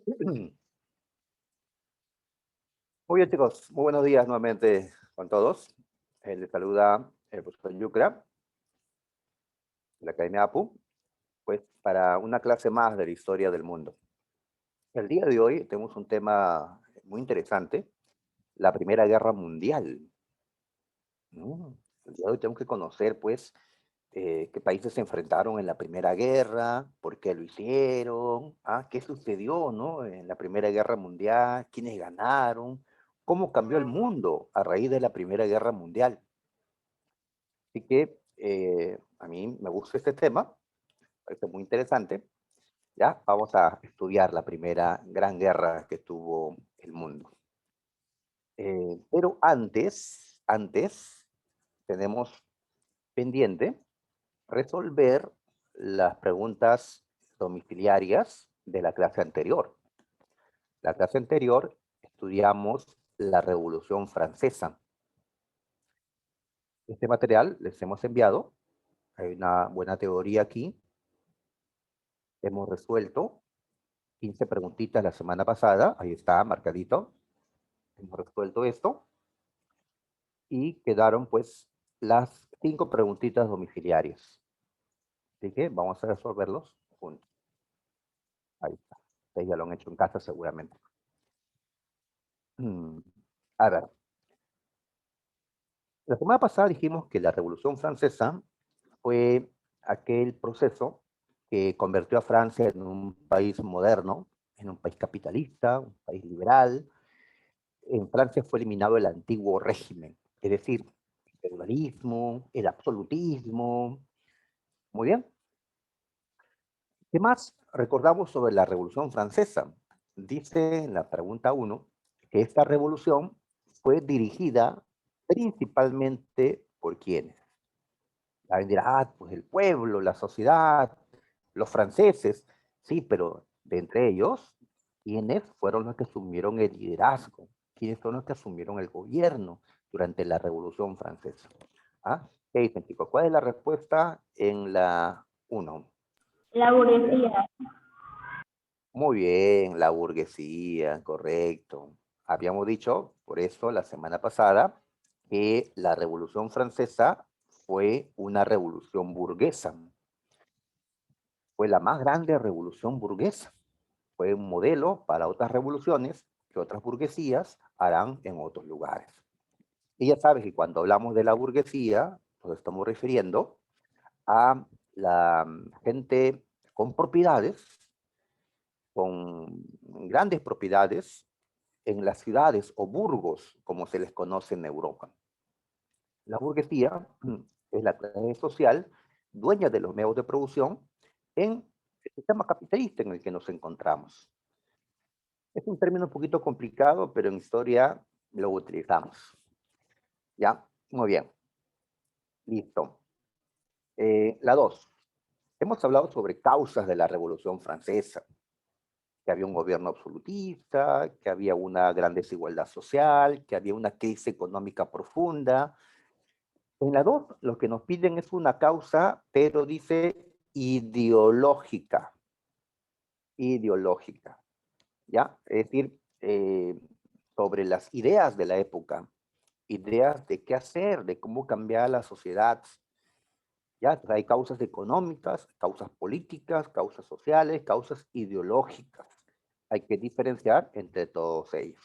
Muy bien, chicos. Muy buenos días nuevamente con todos. Les saluda el profesor Yucra, de la Academia APU, pues para una clase más de la historia del mundo. El día de hoy tenemos un tema muy interesante, la Primera Guerra Mundial, ¿no? El día de hoy tenemos que conocer, pues, qué países se enfrentaron en la Primera Guerra, por qué lo hicieron, qué sucedió, ¿no? En la Primera Guerra Mundial, quiénes ganaron, cómo cambió el mundo a raíz de la Primera Guerra Mundial. Así que a mí me gusta este tema, parece muy interesante. Ya, vamos a estudiar la primera gran guerra que tuvo el mundo. Pero antes tenemos pendiente resolver las preguntas domiciliarias de la clase anterior. La clase anterior estudiamos la Revolución Francesa. Este material les hemos enviado. Hay una buena teoría aquí. Hemos resuelto 15 preguntitas la semana pasada. Ahí está, marcadito. Hemos resuelto esto. Y quedaron, pues, las 5 preguntitas domiciliarias. Así que vamos a resolverlos juntos. Ahí está. Ustedes ya lo han hecho en casa seguramente. A ver, la semana pasada dijimos que la Revolución Francesa fue aquel proceso que convirtió a Francia en un país moderno, en un país capitalista, un país liberal. En Francia fue eliminado el antiguo régimen, es decir, el feudalismo, el absolutismo. Muy bien. ¿Qué más recordamos sobre la Revolución Francesa? Dice en la pregunta 1 que esta revolución fue dirigida principalmente por quienes. Alguien dirá, pues el pueblo, la sociedad, los franceses, sí, pero de entre ellos, ¿quiénes fueron los que asumieron el liderazgo? ¿Quiénes fueron los que asumieron el gobierno durante la Revolución Francesa? ¿Qué dicen, chicos? ¿Cuál es la respuesta en la 1? La burguesía. Muy bien, la burguesía, correcto. Habíamos dicho, por eso, la semana pasada, que la Revolución Francesa fue una revolución burguesa. Fue la más grande revolución burguesa. Fue un modelo para otras revoluciones que otras burguesías harán en otros lugares. Y ya sabes que cuando hablamos de la burguesía, nos estamos refiriendo a la gente con propiedades, con grandes propiedades en las ciudades o burgos, como se les conoce en Europa. La burguesía es la clase social dueña de los medios de producción en el sistema capitalista en el que nos encontramos. Es un término un poquito complicado, pero en historia lo utilizamos. ¿Ya? Muy bien. Listo. La 2. Hemos hablado sobre causas de la Revolución Francesa, que había un gobierno absolutista, que había una gran desigualdad social, que había una crisis económica profunda. En la 2, lo que nos piden es una causa, pero dice ideológica, ideológica, ¿ya? Es decir, sobre las ideas de la época, ideas de qué hacer, de cómo cambiar la sociedad, ¿ya? Entonces hay causas económicas, causas políticas, causas sociales, causas ideológicas. Hay que diferenciar entre todos ellos.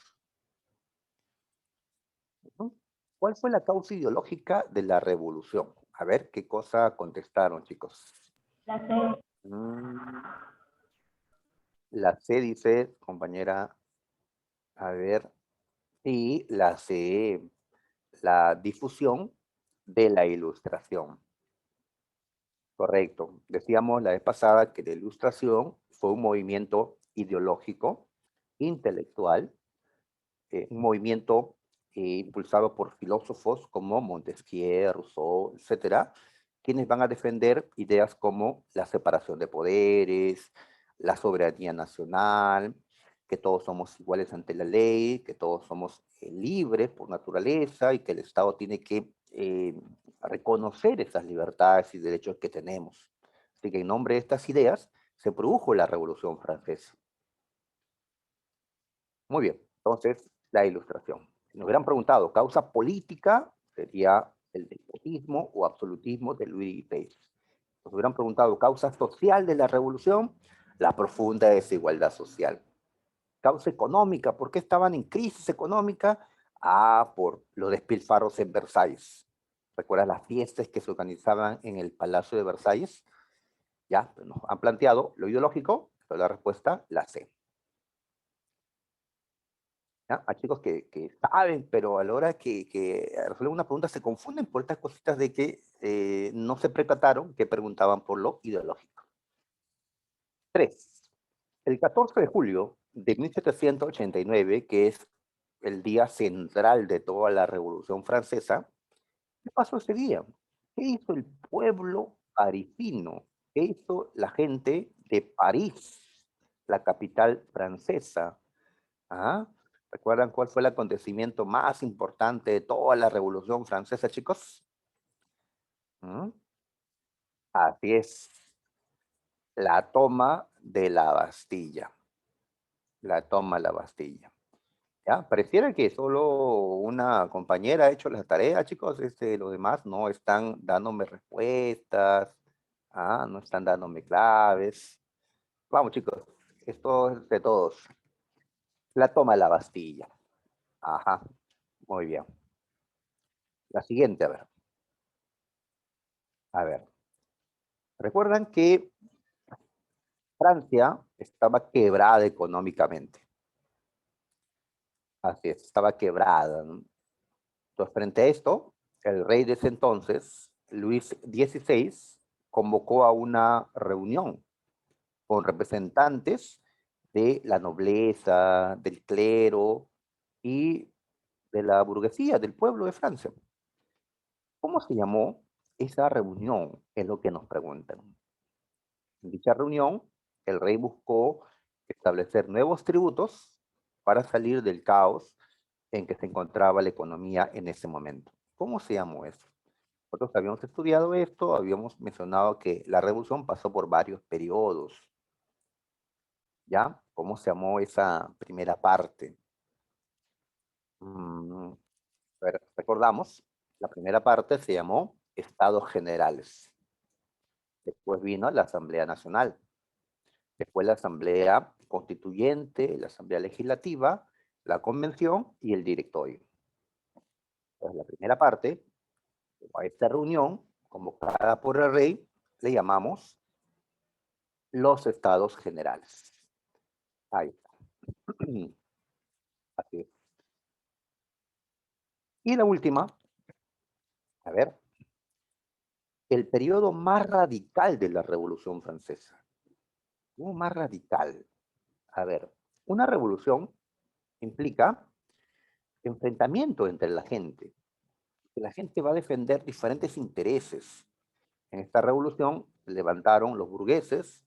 ¿No? ¿Cuál fue la causa ideológica de la revolución? A ver qué cosa contestaron, chicos. La C. Mm, La C dice, compañera, a ver, y la C, la difusión de la ilustración. Correcto. Decíamos la vez pasada que la ilustración fue un movimiento ideológico, intelectual, un movimiento impulsado por filósofos como Montesquieu, Rousseau, etcétera, quienes van a defender ideas como la separación de poderes, la soberanía nacional, que todos somos iguales ante la ley, que todos somos libres por naturaleza y que el Estado tiene que reconocer esas libertades y derechos que tenemos. Así que en nombre de estas ideas se produjo la Revolución Francesa. Muy bien, entonces la ilustración. Si nos hubieran preguntado causa política, sería el despotismo o absolutismo de Louis XVI. Nos hubieran preguntado causa social de la revolución, la profunda desigualdad social. Causa económica, ¿por qué estaban en crisis económica? Ah, por los despilfarros en Versalles. ¿Recuerdas las fiestas que se organizaban en el Palacio de Versalles? Ya, pues nos han planteado lo ideológico, pero la respuesta la C. ¿Ya? Hay chicos que saben, pero a la hora que resuelven una pregunta se confunden por estas cositas de que no se percataron que preguntaban por lo ideológico. 3. El 14 de julio de 1789, que es el día central de toda la Revolución Francesa, ¿qué pasó ese día? ¿Qué hizo el pueblo parisino? ¿Qué hizo la gente de París, la capital francesa? ¿Ah? ¿Recuerdan cuál fue el acontecimiento más importante de toda la Revolución Francesa, chicos? ¿Mm? Así es, la toma de la Bastilla. La toma de la Bastilla. ¿Ya? Pareciera que solo una compañera ha hecho las tareas, chicos. Los demás no están dándome respuestas, no están dándome claves. Vamos, chicos, esto es de todos. La toma de la Bastilla. Ajá, muy bien. La siguiente, a ver. A ver. Recuerdan que Francia estaba quebrada económicamente. Así es, estaba quebrada, ¿no? Entonces, frente a esto, el rey de ese entonces, Luis XVI, convocó a una reunión con representantes de la nobleza, del clero y de la burguesía, del pueblo de Francia. ¿Cómo se llamó esa reunión? Es lo que nos preguntan. En dicha reunión, el rey buscó establecer nuevos tributos para salir del caos en que se encontraba la economía en ese momento. ¿Cómo se llamó eso? Nosotros habíamos estudiado esto, habíamos mencionado que la revolución pasó por varios periodos. ¿Ya? ¿Cómo se llamó esa primera parte? A ver, recordamos, la primera parte se llamó Estados Generales. Después vino la Asamblea Nacional. Después la Asamblea Constituyente, la Asamblea Legislativa, la Convención y el Directorio. Entonces, la primera parte, a esta reunión, convocada por el rey, le llamamos los Estados Generales. Ahí está. Así es. Y la última, a ver, el periodo más radical de la Revolución Francesa. ¿Cómo más radical? A ver, una revolución implica enfrentamiento entre la gente. La gente va a defender diferentes intereses. En esta revolución se levantaron los burgueses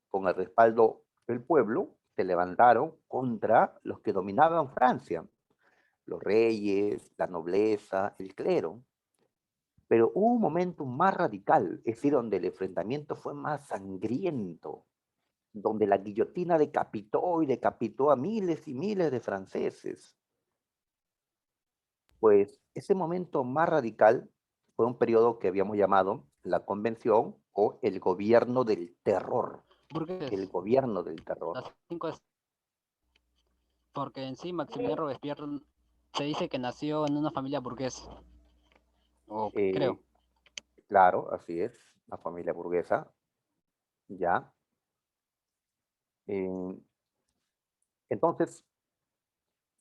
con el respaldo del pueblo, se levantaron contra los que dominaban Francia, los reyes, la nobleza, el clero. Pero hubo un momento más radical, es decir, donde el enfrentamiento fue más sangriento, donde la guillotina decapitó y decapitó a miles y miles de franceses. Pues ese momento más radical fue un periodo que habíamos llamado la Convención o el gobierno del terror. El Burgueses. gobierno del terror. Las 5 es porque en sí Maximilien Robespierre se dice que nació en una familia burguesa. O creo. Claro, así es, la familia burguesa, ya. Eh, entonces,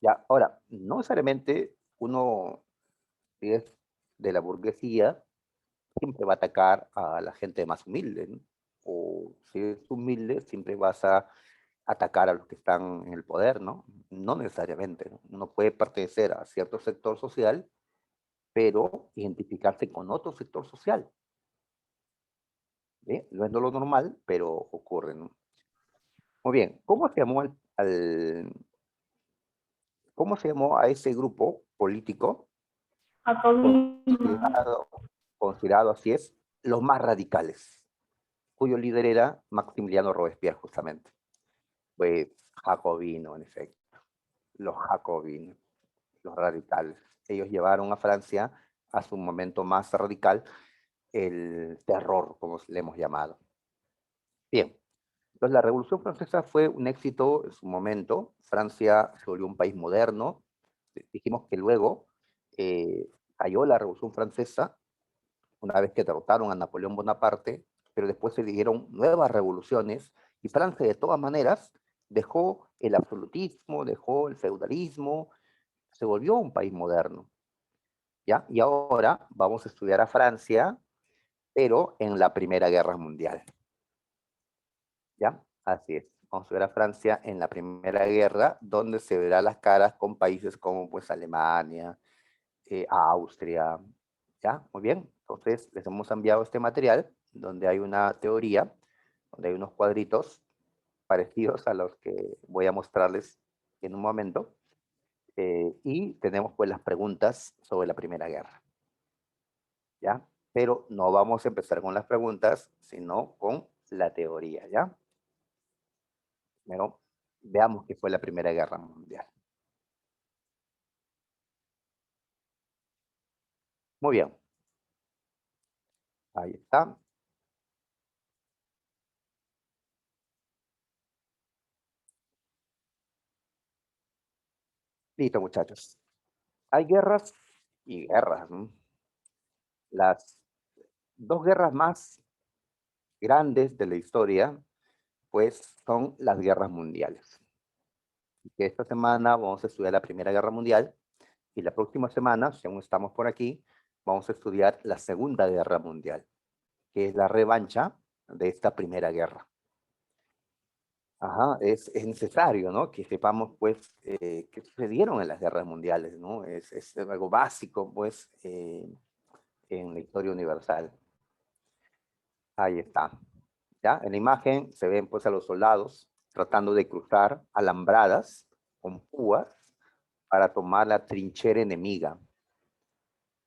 ya, ahora, no necesariamente uno, si es de la burguesía, siempre va a atacar a la gente más humilde, ¿no? O si es humilde, siempre vas a atacar a los que están en el poder, ¿no? No necesariamente, ¿no? Uno puede pertenecer a cierto sector social, pero identificarse con otro sector social. ¿Sí? No es lo normal, pero ocurre, ¿no? Muy bien, ¿cómo se llamó a ese grupo político Jacobino. considerado, considerado así es, los más radicales, cuyo líder era Maximiliano Robespierre, justamente? Pues jacobino, en efecto. los jacobinos, los radicales. Ellos llevaron a Francia a su momento más radical, el terror, como le hemos llamado. Bien, entonces la Revolución Francesa fue un éxito en su momento. Francia se volvió un país moderno. Dijimos que luego cayó la Revolución Francesa una vez que derrotaron a Napoleón Bonaparte, pero después se dieron nuevas revoluciones y Francia de todas maneras dejó el absolutismo, dejó el feudalismo, se volvió un país moderno. ¿Ya? Y ahora vamos a estudiar a Francia, pero en la Primera Guerra Mundial. ¿Ya? Así es. Vamos a ver a Francia en la Primera Guerra, donde se verá las caras con países como pues Alemania, Austria. ¿Ya? Muy bien. Entonces, les hemos enviado este material, donde hay una teoría, donde hay unos cuadritos parecidos a los que voy a mostrarles en un momento. Y tenemos pues las preguntas sobre la Primera Guerra. ¿Ya? Pero no vamos a empezar con las preguntas, sino con la teoría, ¿ya? Primero, veamos qué fue la Primera Guerra Mundial. Muy bien. Ahí está. Listo, muchachos. Hay guerras y guerras, ¿no? Las dos guerras más grandes de la historia, pues, son las guerras mundiales. Y que esta semana vamos a estudiar la Primera Guerra Mundial y la próxima semana, si aún estamos por aquí, vamos a estudiar la Segunda Guerra Mundial, que es la revancha de esta Primera Guerra. Ajá, es necesario, ¿no? Que sepamos, pues, qué sucedieron en las guerras mundiales, ¿no? Es algo básico, pues, en la historia universal. Ahí está. ¿Ya? En la imagen se ven, pues, a los soldados tratando de cruzar alambradas con púas para tomar la trinchera enemiga.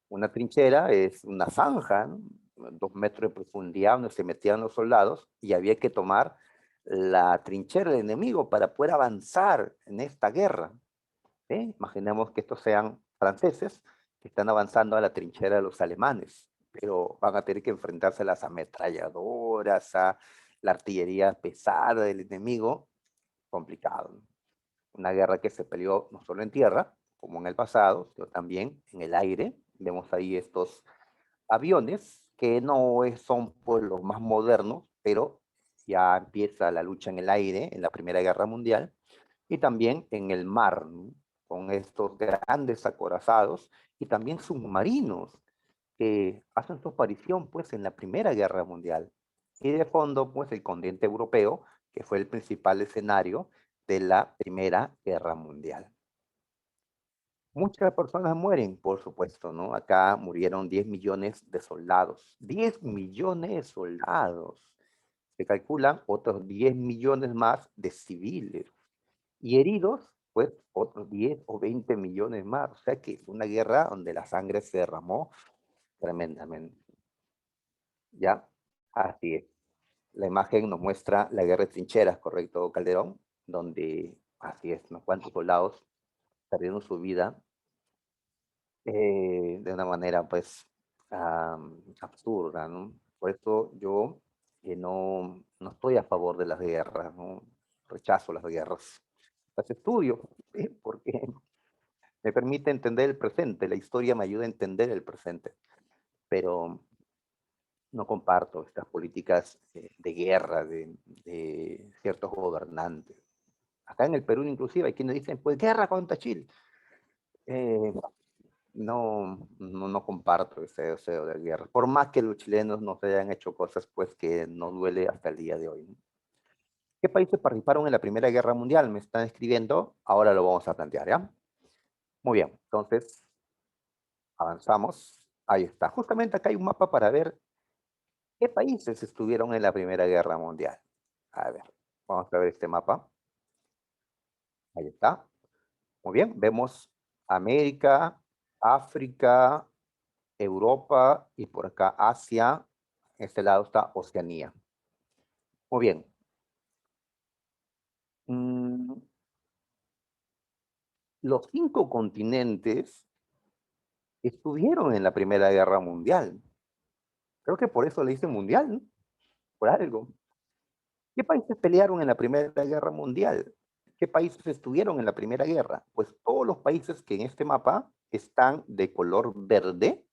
Una trinchera es una zanja, ¿no? 2 metros de profundidad donde se metían los soldados y había que tomar la trinchera del enemigo para poder avanzar en esta guerra. Imaginemos que estos sean franceses que están avanzando a la trinchera de los alemanes, pero van a tener que enfrentarse a las ametralladoras, a la artillería pesada del enemigo. Complicado, ¿no? Una guerra que se peleó no solo en tierra, como en el pasado, sino también en el aire. Vemos ahí estos aviones que no son pues, los más modernos, pero ya empieza la lucha en el aire en la Primera Guerra Mundial y también en el mar, ¿no? Con estos grandes acorazados y también submarinos que hacen su aparición pues en la Primera Guerra Mundial. Y de fondo pues el continente europeo, que fue el principal escenario de la Primera Guerra Mundial. Muchas personas mueren, por supuesto, ¿no? Acá murieron 10 millones de soldados. 10 millones de soldados. Se calculan otros 10 millones más de civiles. Y heridos, pues otros 10 o 20 millones más. O sea que fue una guerra donde la sangre se derramó tremendamente. ¿Ya? Así es. La imagen nos muestra la guerra de trincheras, ¿correcto, Calderón? Donde, así es, unos cuantos soldados perdieron su vida de una manera, pues, absurda, ¿no? Por eso yo no estoy a favor de las guerras, ¿no? Rechazo las guerras. Las estudio, ¿sí? Porque me permite entender el presente, la historia me ayuda a entender el presente, pero no comparto estas políticas de guerra de ciertos gobernantes. Acá en el Perú inclusive hay quienes dicen, pues guerra contra Chile. Eh, no comparto ese deseo de guerra, por más que los chilenos nos hayan hecho cosas pues que no duele hasta el día de hoy, ¿no? ¿Qué países participaron en la Primera Guerra Mundial? Me están escribiendo, ahora lo vamos a plantear, ¿ya? Muy bien, entonces avanzamos. Ahí está. Justamente acá hay un mapa para ver qué países estuvieron en la Primera Guerra Mundial. A ver, vamos a ver este mapa. Ahí está. Muy bien, vemos América, África, Europa y por acá Asia. En este lado está Oceanía. Muy bien. los 5 continentes estuvieron en la Primera Guerra Mundial. Creo que por eso le dicen mundial, ¿no? Por algo. ¿Qué países pelearon en la Primera Guerra Mundial? ¿Qué países estuvieron en la Primera Guerra? Pues todos los países que en este mapa están de color verde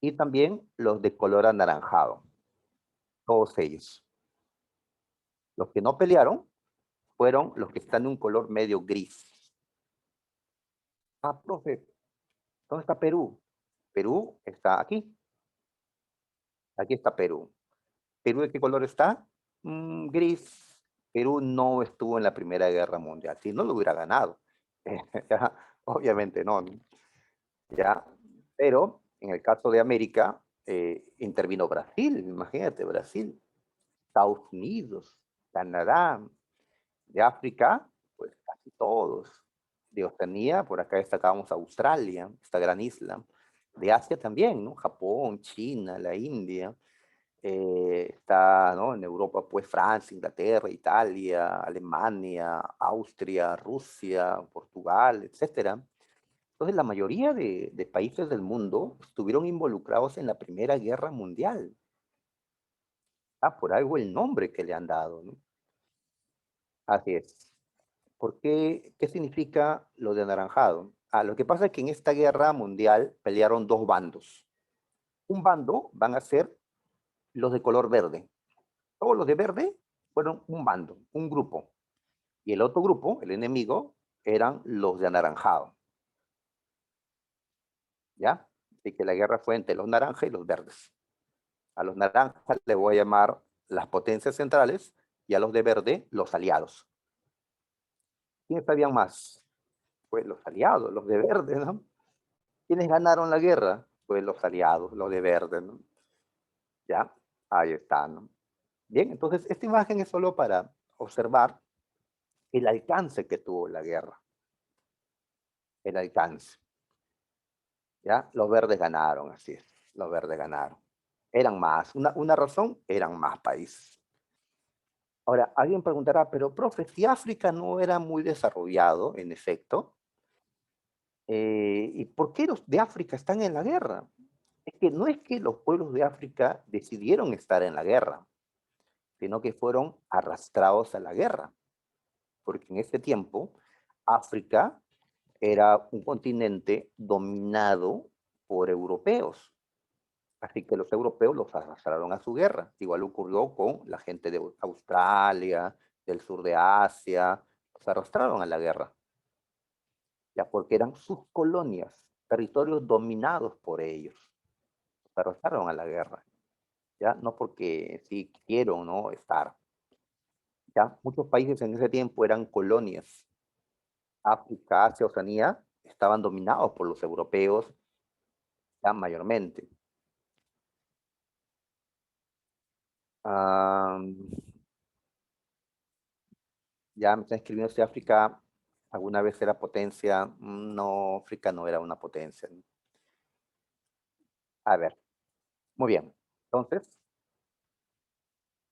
y también los de color anaranjado. Todos ellos. Los que no pelearon fueron los que están de un color medio gris. Ah, profe, ¿dónde está Perú? Perú está aquí. Aquí está Perú. ¿Perú de qué color está? Gris. Perú no estuvo en la Primera Guerra Mundial. Si no lo hubiera ganado. Ya, obviamente no. Ya. Pero en el caso de América, intervino Brasil. Imagínate, Brasil. Estados Unidos, Canadá. De África, pues casi todos. De Oceanía, por acá destacábamos Australia, esta gran isla. De Asia también, ¿no? Japón, China, la India. Está, ¿no? En Europa, pues Francia, Inglaterra, Italia, Alemania, Austria, Rusia, Portugal, etcétera. Entonces, la mayoría de países del mundo estuvieron involucrados en la Primera Guerra Mundial. Ah, por algo el nombre que le han dado, ¿no? Así es. ¿Por qué? ¿Qué significa lo de anaranjado? Ah, lo que pasa es que en esta guerra mundial pelearon 2 bandos. Un bando van a ser los de color verde. Todos los de verde fueron un bando, un grupo. Y el otro grupo, el enemigo, eran los de anaranjado. ¿Ya? Así que la guerra fue entre los naranjas y los verdes. A los naranjas les voy a llamar las potencias centrales y a los de verde los aliados. ¿Quiénes sabían más? Pues los aliados, los de verde, ¿no? ¿Quiénes ganaron la guerra? Pues los aliados, los de verde, ¿no? Ya, ahí está, ¿no? Bien, entonces esta imagen es solo para observar el alcance que tuvo la guerra. El alcance. ¿Ya? Los verdes ganaron, así es. Los verdes ganaron. Eran más. Una razón, eran más países. Ahora, alguien preguntará, pero profe, si África no era muy desarrollado, en efecto, ¿y por qué los de África están en la guerra? Es que no es que los pueblos de África decidieron estar en la guerra, sino que fueron arrastrados a la guerra, porque en ese tiempo África era un continente dominado por europeos, así que los europeos los arrastraron a su guerra. Igual ocurrió con la gente de Australia, del sur de Asia, los arrastraron a la guerra, ya porque eran sus colonias, territorios dominados por ellos, los arrastraron a la guerra. ¿Ya? No porque sí quisieron, ¿no? Estar. ¿Ya? Muchos países en ese tiempo eran colonias. África, Asia, Oceanía estaban dominados por los europeos, ya mayormente. Ya me están escribiendo si África alguna vez era potencia. No, África no era una potencia. A ver, muy bien. Entonces,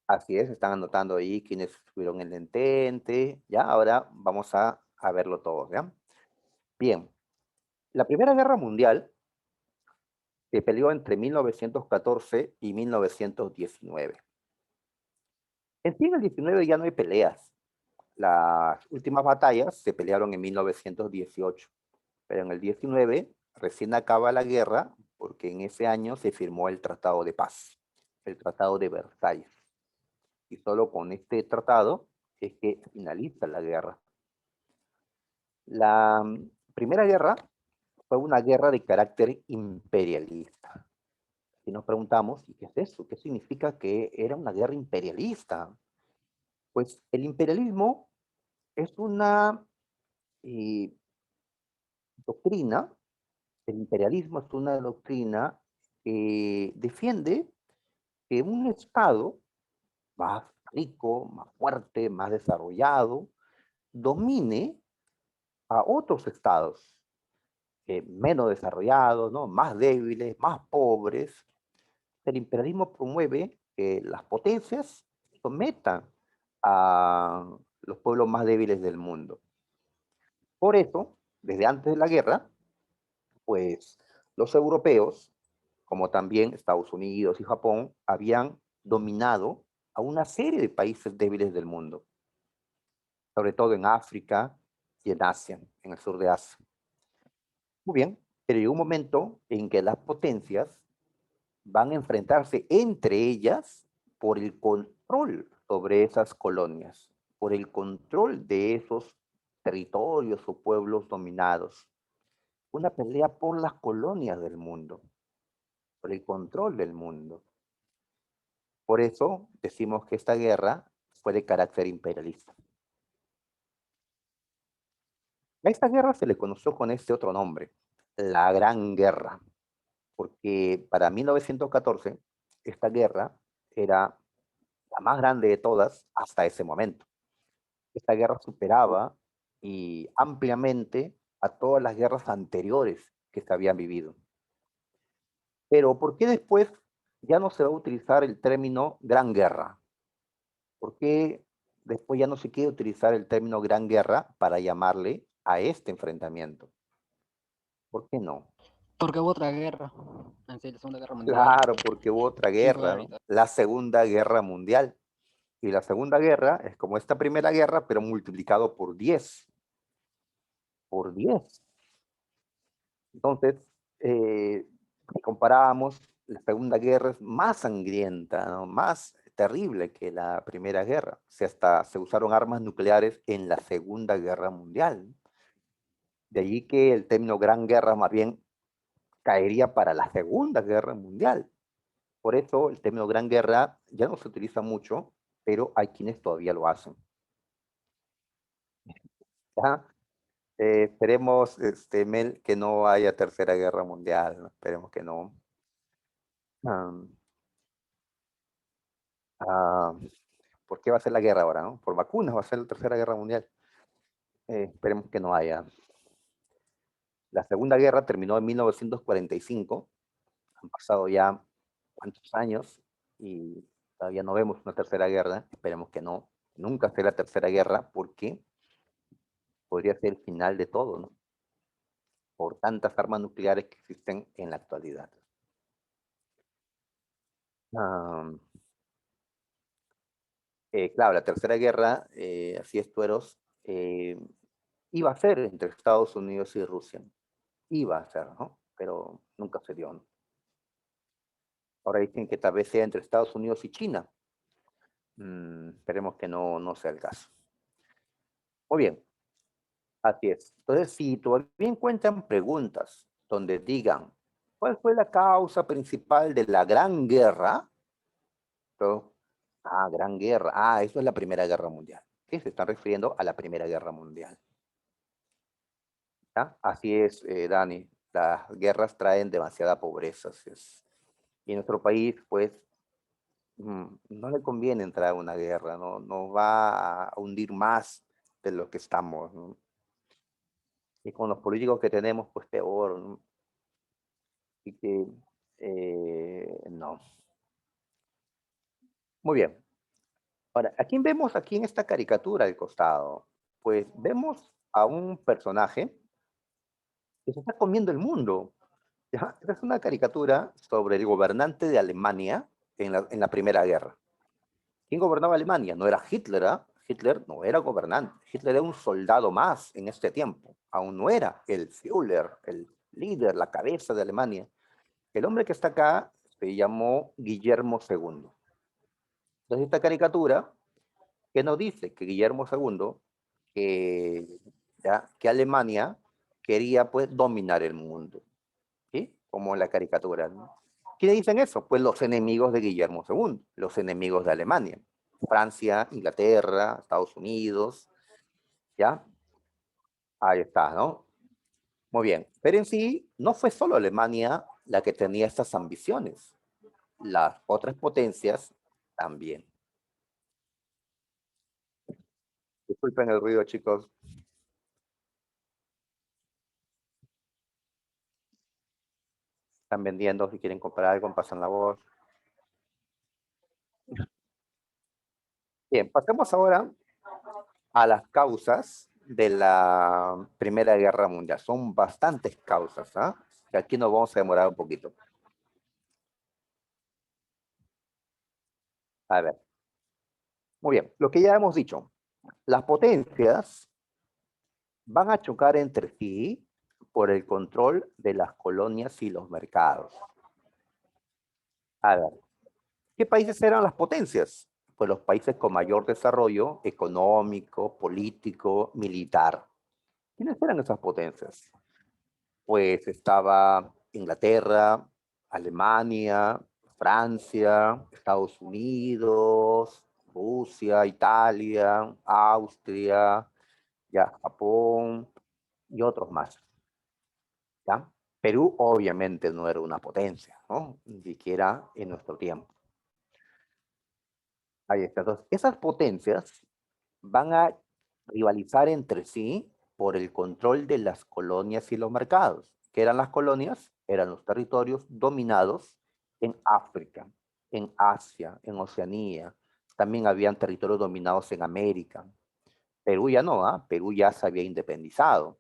así es, están anotando ahí quienes estuvieron en el entente. Ya, ahora vamos a verlo todo, ¿ya? Bien, la Primera Guerra Mundial se peleó entre 1914 y 1919. En sí, en el 19 ya no hay peleas. Las últimas batallas se pelearon en 1918, pero en el 19 recién acaba la guerra porque en ese año se firmó el Tratado de Paz, el Tratado de Versalles. Y solo con este tratado es que finaliza la guerra. La Primera Guerra fue una guerra de carácter imperialista. Si nos preguntamos, ¿y qué es eso? ¿Qué significa que era una guerra imperialista? Pues el imperialismo es una eh, doctrina, el imperialismo es una doctrina que defiende que un Estado más rico, más fuerte, más desarrollado, domine a otros estados menos desarrollados, ¿no? Más débiles, más pobres. El imperialismo promueve que las potencias sometan a los pueblos más débiles del mundo. Por eso, desde antes de la guerra, pues los europeos, como también Estados Unidos y Japón, habían dominado a una serie de países débiles del mundo, sobre todo en África y en Asia, en el sur de Asia. Muy bien, pero llegó un momento en que las potencias van a enfrentarse entre ellas por el control sobre esas colonias, por el control de esos territorios o pueblos dominados. Una pelea por las colonias del mundo, por el control del mundo. Por eso decimos que esta guerra fue de carácter imperialista. A esta guerra se le conoció con este otro nombre, la Gran Guerra, porque para 1914 esta guerra era la más grande de todas hasta ese momento. Esta guerra superaba y ampliamente a todas las guerras anteriores que se habían vivido. Pero ¿por qué después ya no se va a utilizar el término Gran Guerra? ¿Por qué después ya no se quiere utilizar el término Gran Guerra para llamarle a este enfrentamiento? ¿Por qué no? Porque hubo otra guerra, en sí, la Segunda Guerra Mundial. Claro, porque hubo otra Y fue guerra, ¿no? ahorita. La Segunda Guerra Mundial. Y la Segunda Guerra es como esta Primera Guerra, pero multiplicado por 10. Por 10. Entonces, si comparábamos, la Segunda Guerra es más sangrienta, ¿no? Más terrible que la Primera Guerra. O sea, hasta se usaron armas nucleares en la Segunda Guerra Mundial. De allí que el término Gran Guerra más bien caería para la Segunda Guerra Mundial. Por eso el término Gran Guerra ya no se utiliza mucho, pero hay quienes todavía lo hacen. ¿Ya? Esperemos, Mel, que no haya tercera guerra mundial, ¿no? Esperemos que no. Am, ah, ¿Por qué va a ser la guerra ahora, no? Por vacunas va a ser la tercera guerra mundial. Esperemos que no haya. La segunda guerra terminó en 1945. Han pasado ya cuántos años y todavía no vemos una tercera guerra. Esperemos que no. Nunca sea la tercera guerra porque podría ser el final de todo, ¿no? Por tantas armas nucleares que existen en la actualidad. Am, claro, la tercera guerra, así es, Tueros, iba a ser entre Estados Unidos y Rusia. Iba a ser, ¿no? Pero nunca se dio, ¿no? Ahora dicen que tal vez sea entre Estados Unidos y China. Esperemos que no sea el caso. Muy bien, así es. Entonces, si todavía encuentran preguntas donde digan, ¿cuál fue la causa principal de la Gran Guerra? Pero, Gran Guerra. Eso es la Primera Guerra Mundial. ¿Qué se están refiriendo a la Primera Guerra Mundial? ¿Ya? Así es, Dani. Las guerras traen demasiada pobreza. Así es. Y en nuestro país, pues, no le conviene entrar a una guerra, ¿no? Nos va a hundir más de lo que estamos, ¿no? Y con los políticos que tenemos, pues peor, ¿no? Y que, no. Muy bien. Ahora, ¿a quién vemos aquí en esta caricatura al costado? Pues vemos a un personaje que se está comiendo el mundo. ¿Ya? Esta es una caricatura sobre el gobernante de Alemania en la Primera Guerra. ¿Quién gobernaba Alemania? No era Hitler, ¿eh? Hitler no era gobernante. Hitler era un soldado más en este tiempo. Aún no era el Führer, el líder, la cabeza de Alemania. El hombre que está acá se llamó Guillermo II. Entonces, esta caricatura que nos dice que Guillermo II, que Alemania quería pues dominar el mundo, ¿sí? Como en la caricatura, ¿no? ¿Quiénes dicen eso? Pues los enemigos de Guillermo II, los enemigos de Alemania. Francia, Inglaterra, Estados Unidos, ¿ya? Ahí está, ¿no? Muy bien. Pero en sí, no fue solo Alemania la que tenía estas ambiciones. Las otras potencias también. Disculpen el ruido, chicos. Están vendiendo, si quieren comprar algo, pasan la voz. Bien, pasemos ahora a las causas de la Primera Guerra Mundial? Son bastantes causas, ¿ah? Que aquí nos vamos a demorar un poquito. A ver. Muy bien, lo que ya hemos dicho. Las potencias van a chocar entre sí por el control de las colonias y los mercados. A ver, ¿qué países eran las potencias? Pues los países con mayor desarrollo económico, político, militar. ¿Quiénes eran esas potencias? Pues estaba Inglaterra, Alemania, Francia, Estados Unidos, Rusia, Italia, Austria, ya Japón y otros más. ¿Ya? Perú obviamente no era una potencia, ¿no? Ni siquiera en nuestro tiempo. Ahí está. Entonces, esas potencias van a rivalizar entre sí por el control de las colonias y los mercados. ¿Qué eran las colonias? Eran los territorios dominados en África, en Asia, en Oceanía. También habían territorios dominados en América. Perú ya no, ¿ah? Perú ya se había independizado.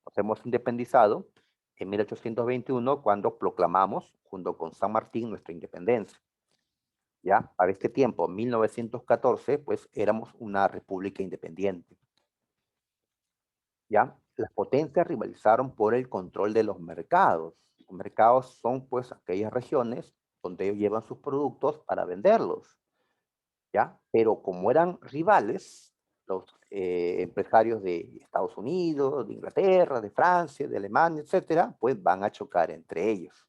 Nos hemos independizado en 1821 cuando proclamamos, junto con San Martín, nuestra independencia. Ya, para este tiempo, 1914, pues éramos una república independiente. Ya, las potencias rivalizaron por el control de los mercados. Los mercados son pues aquellas regiones donde ellos llevan sus productos para venderlos. ¿Ya? Pero como eran rivales, los empresarios de Estados Unidos, de Inglaterra, de Francia, de Alemania, etcétera, pues van a chocar entre ellos.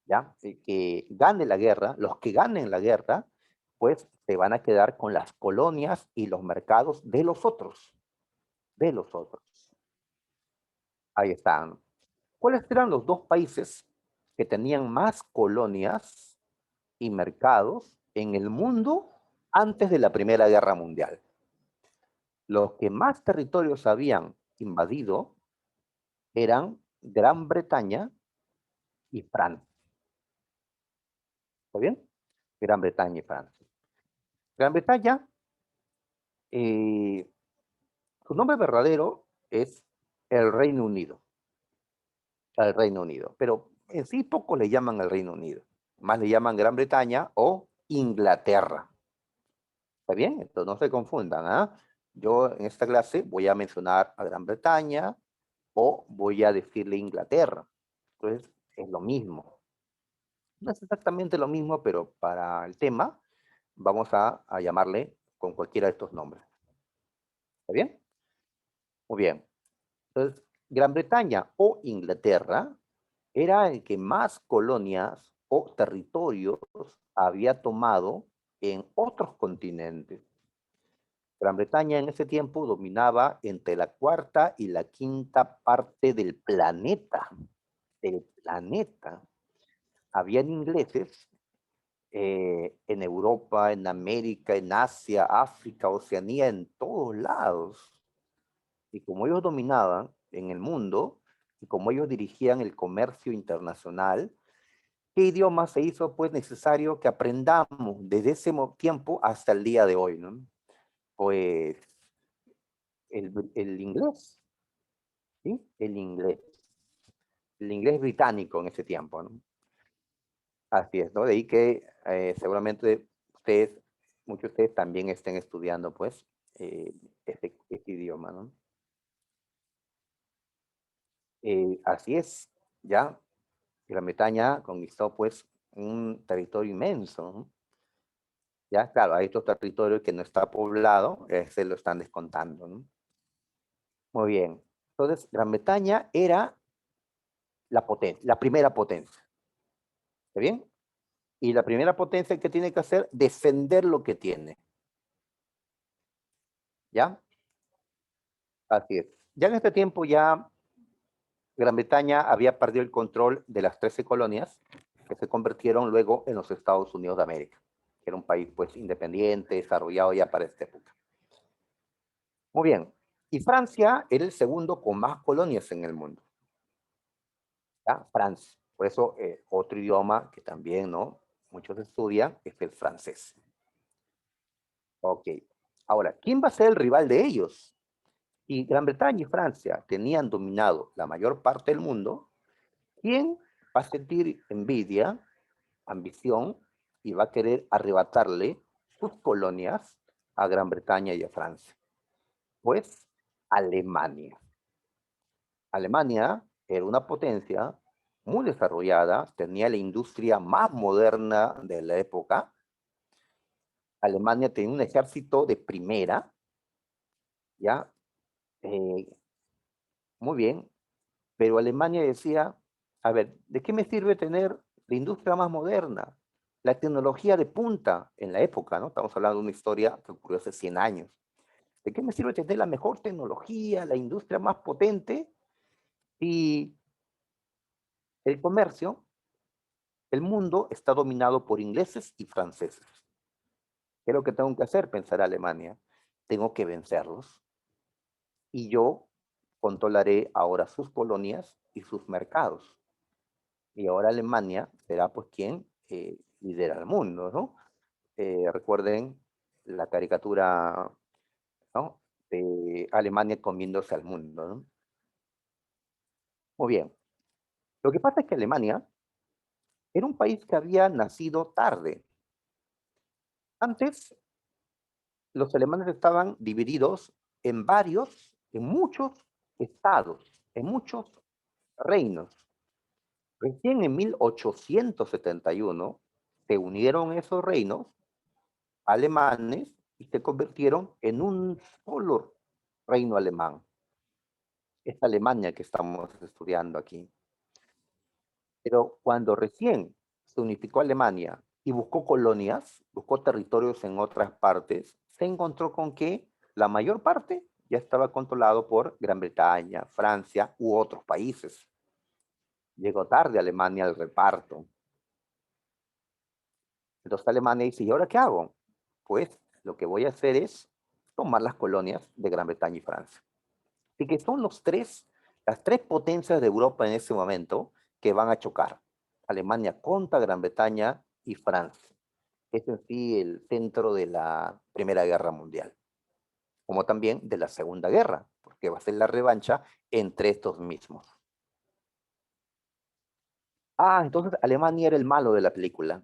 ¿Ya? El que gane la guerra, los que ganen la guerra, pues se van a quedar con las colonias y los mercados de los otros. De los otros. Ahí están. ¿Cuáles eran los dos países que tenían más colonias y mercados en el mundo antes de la Primera Guerra Mundial? Los que más territorios habían invadido eran Gran Bretaña y Francia. ¿Está bien? Gran Bretaña y Francia. Gran Bretaña, su nombre verdadero es el Reino Unido. El Reino Unido. Pero en sí poco le llaman el Reino Unido. Más le llaman Gran Bretaña o Inglaterra. ¿Está bien? Entonces no se confundan. ¿Ah? Yo en esta clase voy a mencionar a Gran Bretaña o voy a decirle Inglaterra. Entonces es lo mismo. No es exactamente lo mismo, pero para el tema vamos a llamarle con cualquiera de estos nombres. ¿Está bien? Muy bien. Entonces, Gran Bretaña o Inglaterra era el que más colonias o territorios había tomado en otros continentes. Gran Bretaña en ese tiempo dominaba entre la cuarta y la quinta parte del planeta. Del planeta. Habían ingleses en Europa, en América, en Asia, África, Oceanía, en todos lados. Y como ellos dominaban en el mundo, y como ellos dirigían el comercio internacional, ¿qué idioma se hizo pues necesario que aprendamos desde ese tiempo hasta el día de hoy? ¿No? Pues el inglés, ¿sí? El inglés británico en ese tiempo, ¿no? Así es, ¿no? De ahí que seguramente ustedes, muchos de ustedes también estén estudiando, pues, este idioma, ¿no? Así es, ya, Gran Bretaña conquistó, pues, un territorio inmenso, ¿no? Ya, claro, hay otro territorio que no está poblado, ese lo están descontando, ¿no? Muy bien. Entonces, Gran Bretaña era la potencia, la primera potencia. ¿Está bien? Y la primera potencia que tiene que hacer, defender lo que tiene. ¿Ya? Así es. Ya en este tiempo ya Gran Bretaña había perdido el control de las 13 colonias que se convirtieron luego en los Estados Unidos de América, que era un país pues independiente, desarrollado ya para esta época. Muy bien. Y Francia era el segundo con más colonias en el mundo. ¿Ya? Francia. Por eso otro idioma que también, ¿no? Muchos estudian es el francés. Ok. Ahora, ¿quién va a ser el rival de ellos? si Gran Bretaña y Francia tenían dominado la mayor parte del mundo, ¿quién va a sentir envidia, ambición y va a querer arrebatarle sus colonias a Gran Bretaña y a Francia? Pues Alemania. Alemania era una potencia muy desarrollada, tenía la industria más moderna de la época. Alemania tenía un ejército de primera, ¿ya? Eh, muy bien, pero Alemania decía, a ver, ¿de qué me sirve tener la industria más moderna? La tecnología de punta en la época, ¿no? Estamos hablando de una historia que ocurrió hace 100 años. ¿De qué me sirve tener la mejor tecnología, la industria más potente y el comercio? El mundo está dominado por ingleses y franceses. ¿Qué es lo que tengo que hacer? Pensar Alemania. Tengo que vencerlos y yo controlaré ahora sus colonias y sus mercados. Y ahora Alemania será pues quien lidera el mundo, ¿no? Recuerden la caricatura, ¿no? De Alemania comiéndose al mundo, ¿no? Muy bien. Lo que pasa es que Alemania era un país que había nacido tarde. Antes, los alemanes estaban divididos en muchos estados, en muchos reinos. Recién en 1871 se unieron esos reinos alemanes y se convirtieron en un solo reino alemán. Es Alemania que estamos estudiando aquí. Pero cuando recién se unificó Alemania y buscó colonias, buscó territorios en otras partes, se encontró con que la mayor parte ya estaba controlado por Gran Bretaña, Francia u otros países. Llegó tarde Alemania al reparto. Entonces Alemania dice, ¿y ahora qué hago? Pues lo que voy a hacer es tomar las colonias de Gran Bretaña y Francia. Así que son las tres potencias de Europa en ese momento que van a chocar. Alemania contra Gran Bretaña y Francia. Es en sí el centro de la Primera Guerra Mundial, como también de la Segunda Guerra, porque va a ser la revancha entre estos mismos. Ah, entonces Alemania era el malo de la película.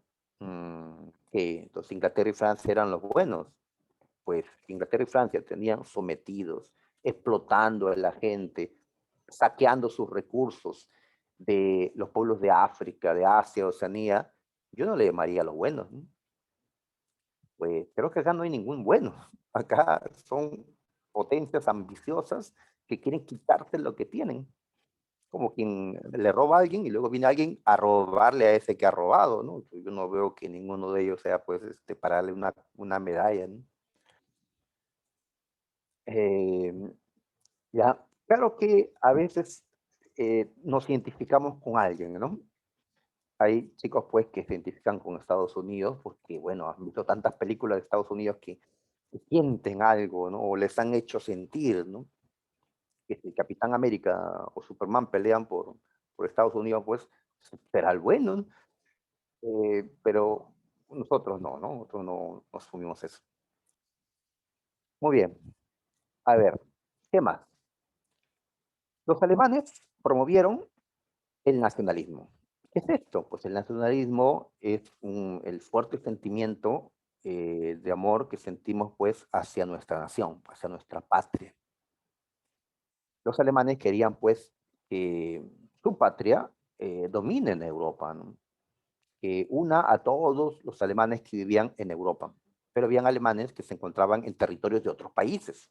Entonces Inglaterra y Francia eran los buenos. Pues Inglaterra y Francia tenían sometidos, explotando a la gente, saqueando sus recursos de los pueblos de África, de Asia, Oceanía. Yo no le llamaría a los buenos, ¿no? Pues creo que acá no hay ningún bueno. Acá son potencias ambiciosas que quieren quitarse lo que tienen. Como quien le roba a alguien y luego viene alguien a robarle a ese que ha robado, ¿no? Yo no veo que ninguno de ellos sea, pues, para darle una medalla, ¿no? Eh, ya, claro que a veces nos identificamos con alguien, ¿no? Hay chicos, pues, que se identifican con Estados Unidos porque, bueno, han visto tantas películas de Estados Unidos que sienten algo, ¿no? O les han hecho sentir, ¿no? Que si Capitán América o Superman pelean por Estados Unidos, pues será el bueno, ¿no? Pero nosotros no, ¿no? Nosotros no asumimos eso. Muy bien. A ver, ¿qué más? Los alemanes promovieron el nacionalismo. ¿Qué es esto? Pues el nacionalismo es el fuerte sentimiento de amor que sentimos pues hacia nuestra nación, hacia nuestra patria. Los alemanes querían pues que su patria domine en Europa, ¿no? Que una a todos los alemanes que vivían en Europa, pero habían alemanes que se encontraban en territorios de otros países.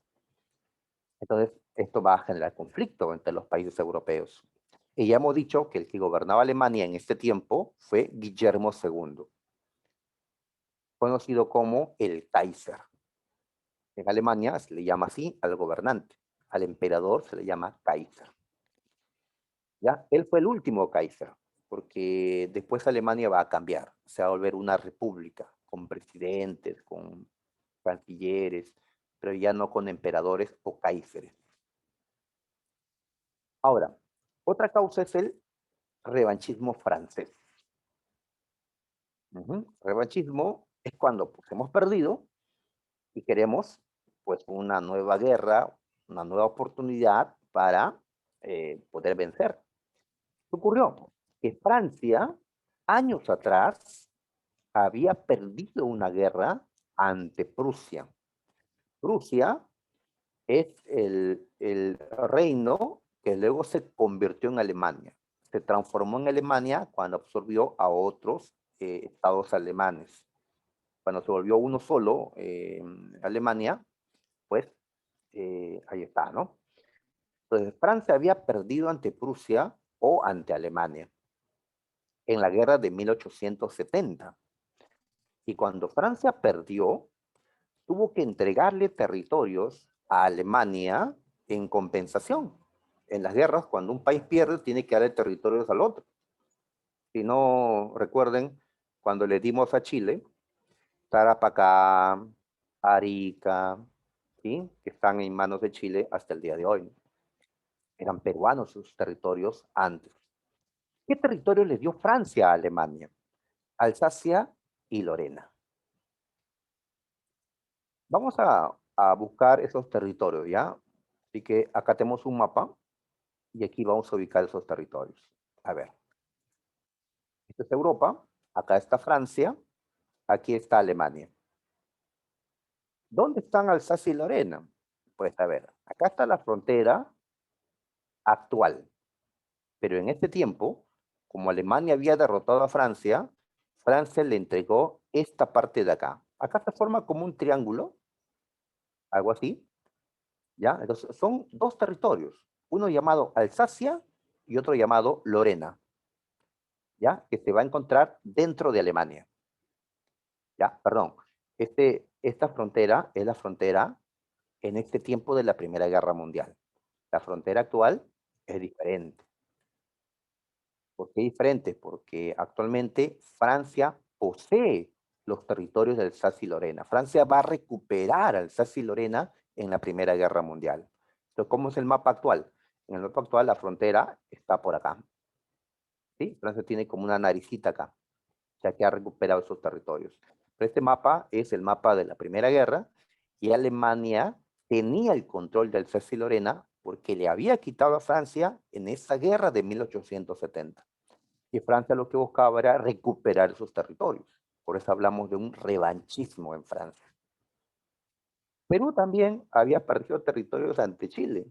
Entonces, esto va a generar conflicto entre los países europeos. Y ya hemos dicho que el que gobernaba Alemania en este tiempo fue Guillermo II, conocido como el Kaiser. En Alemania se le llama así al gobernante, al emperador se le llama Kaiser. ¿Ya? Él fue el último Kaiser, porque después Alemania va a cambiar, se va a volver una república, con presidentes, con cancilleres, pero ya no con emperadores o Kaiseres. Ahora, otra causa es el revanchismo francés. Revanchismo es cuando pues, hemos perdido y queremos pues una nueva guerra, una nueva oportunidad para poder vencer. ¿Qué ocurrió? Que Francia, años atrás, había perdido una guerra ante Prusia. Prusia es el reino que luego se convirtió en Alemania. Se transformó en Alemania cuando absorbió a otros estados alemanes. Cuando se volvió uno solo, Alemania, pues ahí está, ¿no? Entonces, Francia había perdido ante Prusia o ante Alemania en la guerra de 1870. Y cuando Francia perdió, tuvo que entregarle territorios a Alemania en compensación. En las guerras, cuando un país pierde, tiene que darle territorios al otro. Si no recuerden, cuando le dimos a Chile, Tarapacá, Arica, ¿sí? Que están en manos de Chile hasta el día de hoy. Eran peruanos sus territorios antes. ¿Qué territorio le dio Francia a Alemania? Alsacia y Lorena. Vamos a buscar esos territorios, ¿ya? Así que acá tenemos un mapa y aquí vamos a ubicar esos territorios. A ver, esta es Europa, acá está Francia, aquí está Alemania. ¿Dónde están Alsacia y Lorena? Pues a ver, acá está la frontera actual, pero en este tiempo, como Alemania había derrotado a Francia, Francia le entregó esta parte de acá. Acá se forma como un triángulo, algo así, ¿ya? Entonces son dos territorios, uno llamado Alsacia y otro llamado Lorena, ¿ya? Que se va a encontrar dentro de Alemania. Ya, perdón. Esta frontera es la frontera en este tiempo de la Primera Guerra Mundial. La frontera actual es diferente. ¿Por qué diferente? Porque actualmente Francia posee los territorios de Alsacia y Lorena. Francia va a recuperar Alsacia y Lorena en la Primera Guerra Mundial. Entonces, ¿cómo es el mapa actual? En el mapa actual la frontera está por acá. ¿Sí? Francia tiene como una naricita acá, ya que ha recuperado esos territorios. Pero este mapa es el mapa de la Primera Guerra y Alemania tenía el control de Alsacia y Lorena porque le había quitado a Francia en esa guerra de 1870. Y Francia lo que buscaba era recuperar esos territorios. Por eso hablamos de un revanchismo en Francia. Perú también había perdido territorios ante Chile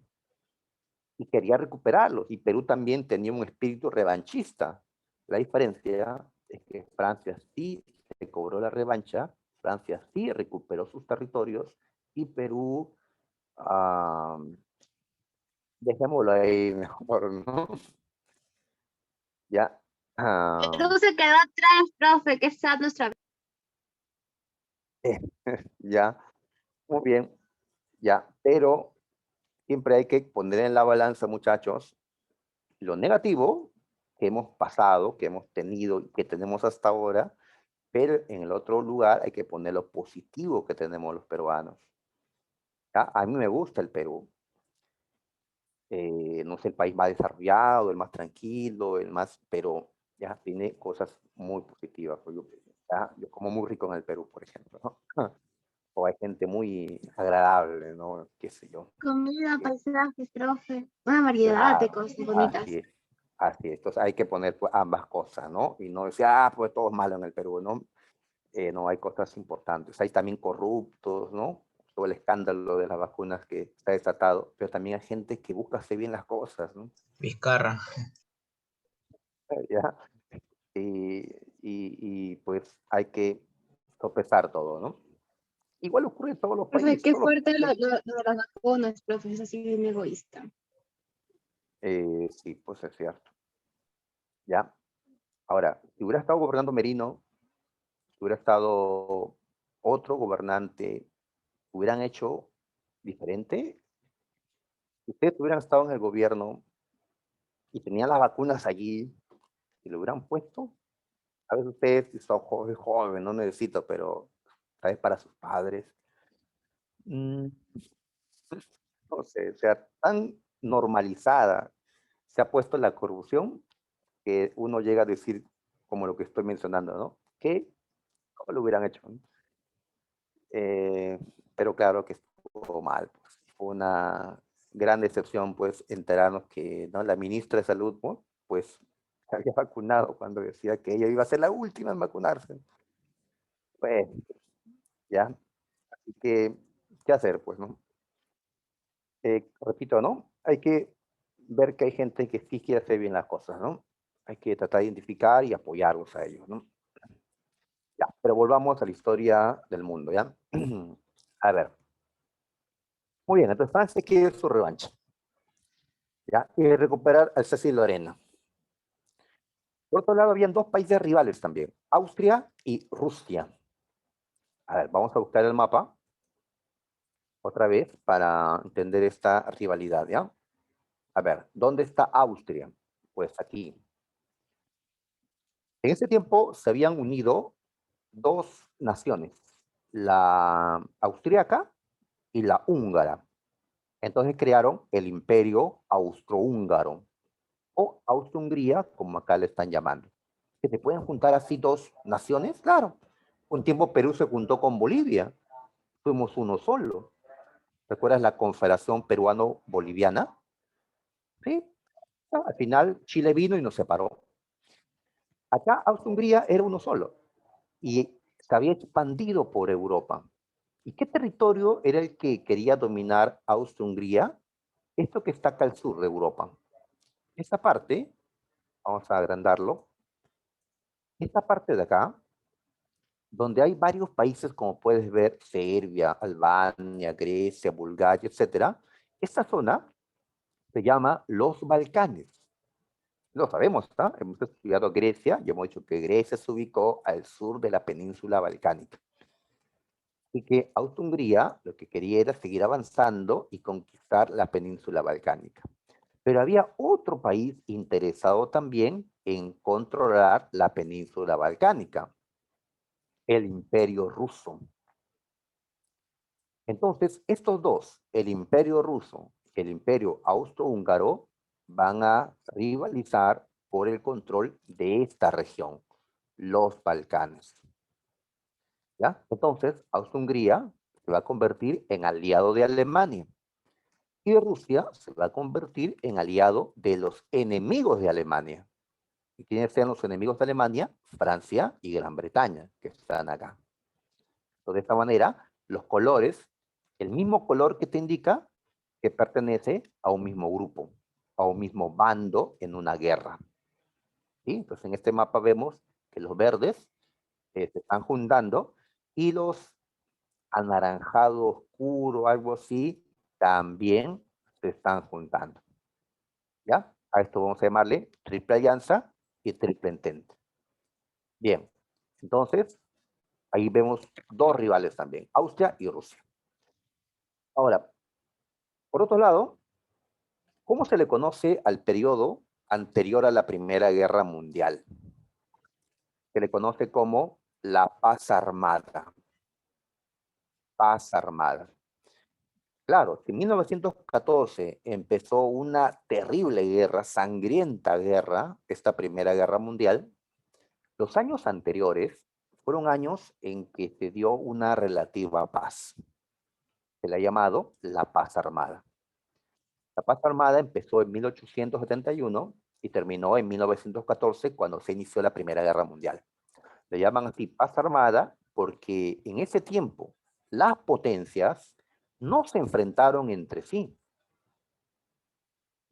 y quería recuperarlos. Y Perú también tenía un espíritu revanchista. La diferencia es que Francia sí se cobró la revancha, Francia sí recuperó sus territorios y Perú, dejémoslo ahí mejor, ¿no? Ya. Perú se quedó atrás, profe, que está nuestra. Ya, muy bien, ya, pero siempre hay que poner en la balanza, muchachos, lo negativo que hemos pasado, que hemos tenido y que tenemos hasta ahora, pero en el otro lugar hay que poner lo positivo que tenemos los peruanos. ¿Ya? A mí me gusta el Perú. No es el país más desarrollado, el más tranquilo, el más, pero ya tiene cosas muy positivas. Yo como muy rico en el Perú, por ejemplo, ¿no? O hay gente muy agradable, ¿no? Qué sé yo. Comida, paisajes, profe. Una variedad de Claro, cosas bonitas. así es. Así es. Entonces hay que poner pues, ambas cosas, ¿no? Y no decir, pues todo es malo en el Perú, ¿no? No, hay cosas importantes. Hay también corruptos, ¿no? Todo el escándalo de las vacunas que se ha desatado, pero también hay gente que busca hacer bien las cosas, ¿no? Vizcarra. ¿Ya? Pues hay que sopesar todo, ¿no? Igual ocurre en todos los Profe, países. qué fuerte lo de las vacunas, profe, es así bien egoísta. Sí, pues es cierto. ¿Ya? Ahora, si hubiera estado gobernando Merino, si hubiera estado otro gobernante, hubieran hecho diferente. Si ustedes hubieran estado en el gobierno y tenían las vacunas allí y lo hubieran puesto, a veces ustedes, si son joven, no necesito, pero tal vez para sus padres. Mm, no sé, o sea, tan normalizada se ha puesto la corrupción que uno llega a decir, como lo que estoy mencionando, ¿no? Que ¿cómo lo hubieran hecho? ¿No? Pero claro que estuvo mal, pues, fue una gran decepción, pues, enterarnos que, ¿no?, la ministra de Salud, ¿no?, pues, se había vacunado cuando decía que ella iba a ser la última en vacunarse. Pues, ya, así que, ¿qué hacer? Pues, ¿no? Repito, ¿no? Hay que ver que hay gente que sí quiere hacer bien las cosas, ¿no? Hay que tratar de identificar y apoyarlos a ellos, ¿no? Ya, pero volvamos a la historia del mundo, ¿ya? A ver. Muy bien, entonces Francia quiere su revancha, ¿ya? Y recuperar Alsacia y Lorena. Por otro lado, habían dos países rivales también, Austria y Rusia. A ver, vamos a buscar el mapa otra vez para entender esta rivalidad, ¿ya? A ver, ¿dónde está Austria? Pues aquí. En ese tiempo se habían unido dos naciones, la austriaca y la húngara. Entonces crearon el Imperio Austrohúngaro o Austro-Hungría, como acá le están llamando. ¿Que se pueden juntar así dos naciones? Claro. Un tiempo Perú se juntó con Bolivia, fuimos uno solo. ¿Recuerdas la Confederación Peruano-Boliviana? Sí. Al final Chile vino y nos separó. Acá Austro-Hungría era uno solo y se había expandido por Europa. ¿Y qué territorio era el que quería dominar Austro-Hungría? Esto que está acá al sur de Europa. Esta parte, vamos a agrandarlo, esta parte de acá, donde hay varios países, como puedes ver, Serbia, Albania, Grecia, Bulgaria, etcétera, esta zona se llama los Balcanes. Lo sabemos, ¿está? Hemos estudiado Grecia y hemos dicho que Grecia se ubicó al sur de la península balcánica. Y que Austria-Hungría lo que quería era seguir avanzando y conquistar la península balcánica. Pero había otro país interesado también en controlar la península balcánica, el Imperio Ruso. Entonces, estos dos, el Imperio Ruso y el Imperio Austrohúngaro, van a rivalizar por el control de esta región, los Balcanes. ¿Ya? Entonces, Austria-Hungría se va a convertir en aliado de Alemania y Rusia se va a convertir en aliado de los enemigos de Alemania. ¿Y quiénes sean los enemigos de Alemania? Francia y Gran Bretaña, que están acá. Entonces, de esta manera, los colores, el mismo color que te indica que pertenece a un mismo grupo, a un mismo bando en una guerra. ¿Sí? Entonces, en este mapa vemos que los verdes se están juntando y los anaranjado oscuro, algo así, también se están juntando. ¿Ya? A esto vamos a llamarle triple alianza y triple entente. Bien, entonces, ahí vemos dos rivales también, Austria y Rusia. Ahora, por otro lado, ¿cómo se le conoce al periodo anterior a la Primera Guerra Mundial? Se le conoce como la paz armada. Paz armada. Claro, en 1914 empezó una terrible guerra, sangrienta guerra, esta Primera Guerra Mundial. Los años anteriores fueron años en que se dio una relativa paz. Se le ha llamado la paz armada. La paz armada empezó en 1871 y terminó en 1914 cuando se inició la Primera Guerra Mundial. Le llaman así paz armada porque en ese tiempo las potencias no se enfrentaron entre sí.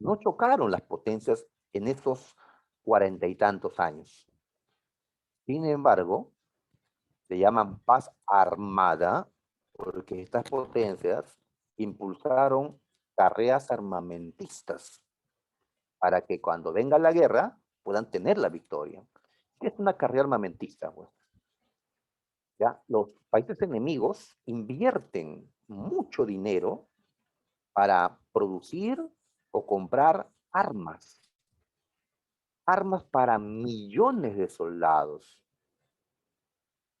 No chocaron las potencias en esos 40 y tantos años. Sin embargo, se llaman paz armada porque estas potencias impulsaron carreras armamentistas para que cuando venga la guerra puedan tener la victoria. ¿Qué es una carrera armamentista? Pues, ¿ya? Los países enemigos invierten mucho dinero para producir o comprar armas. Armas para millones de soldados.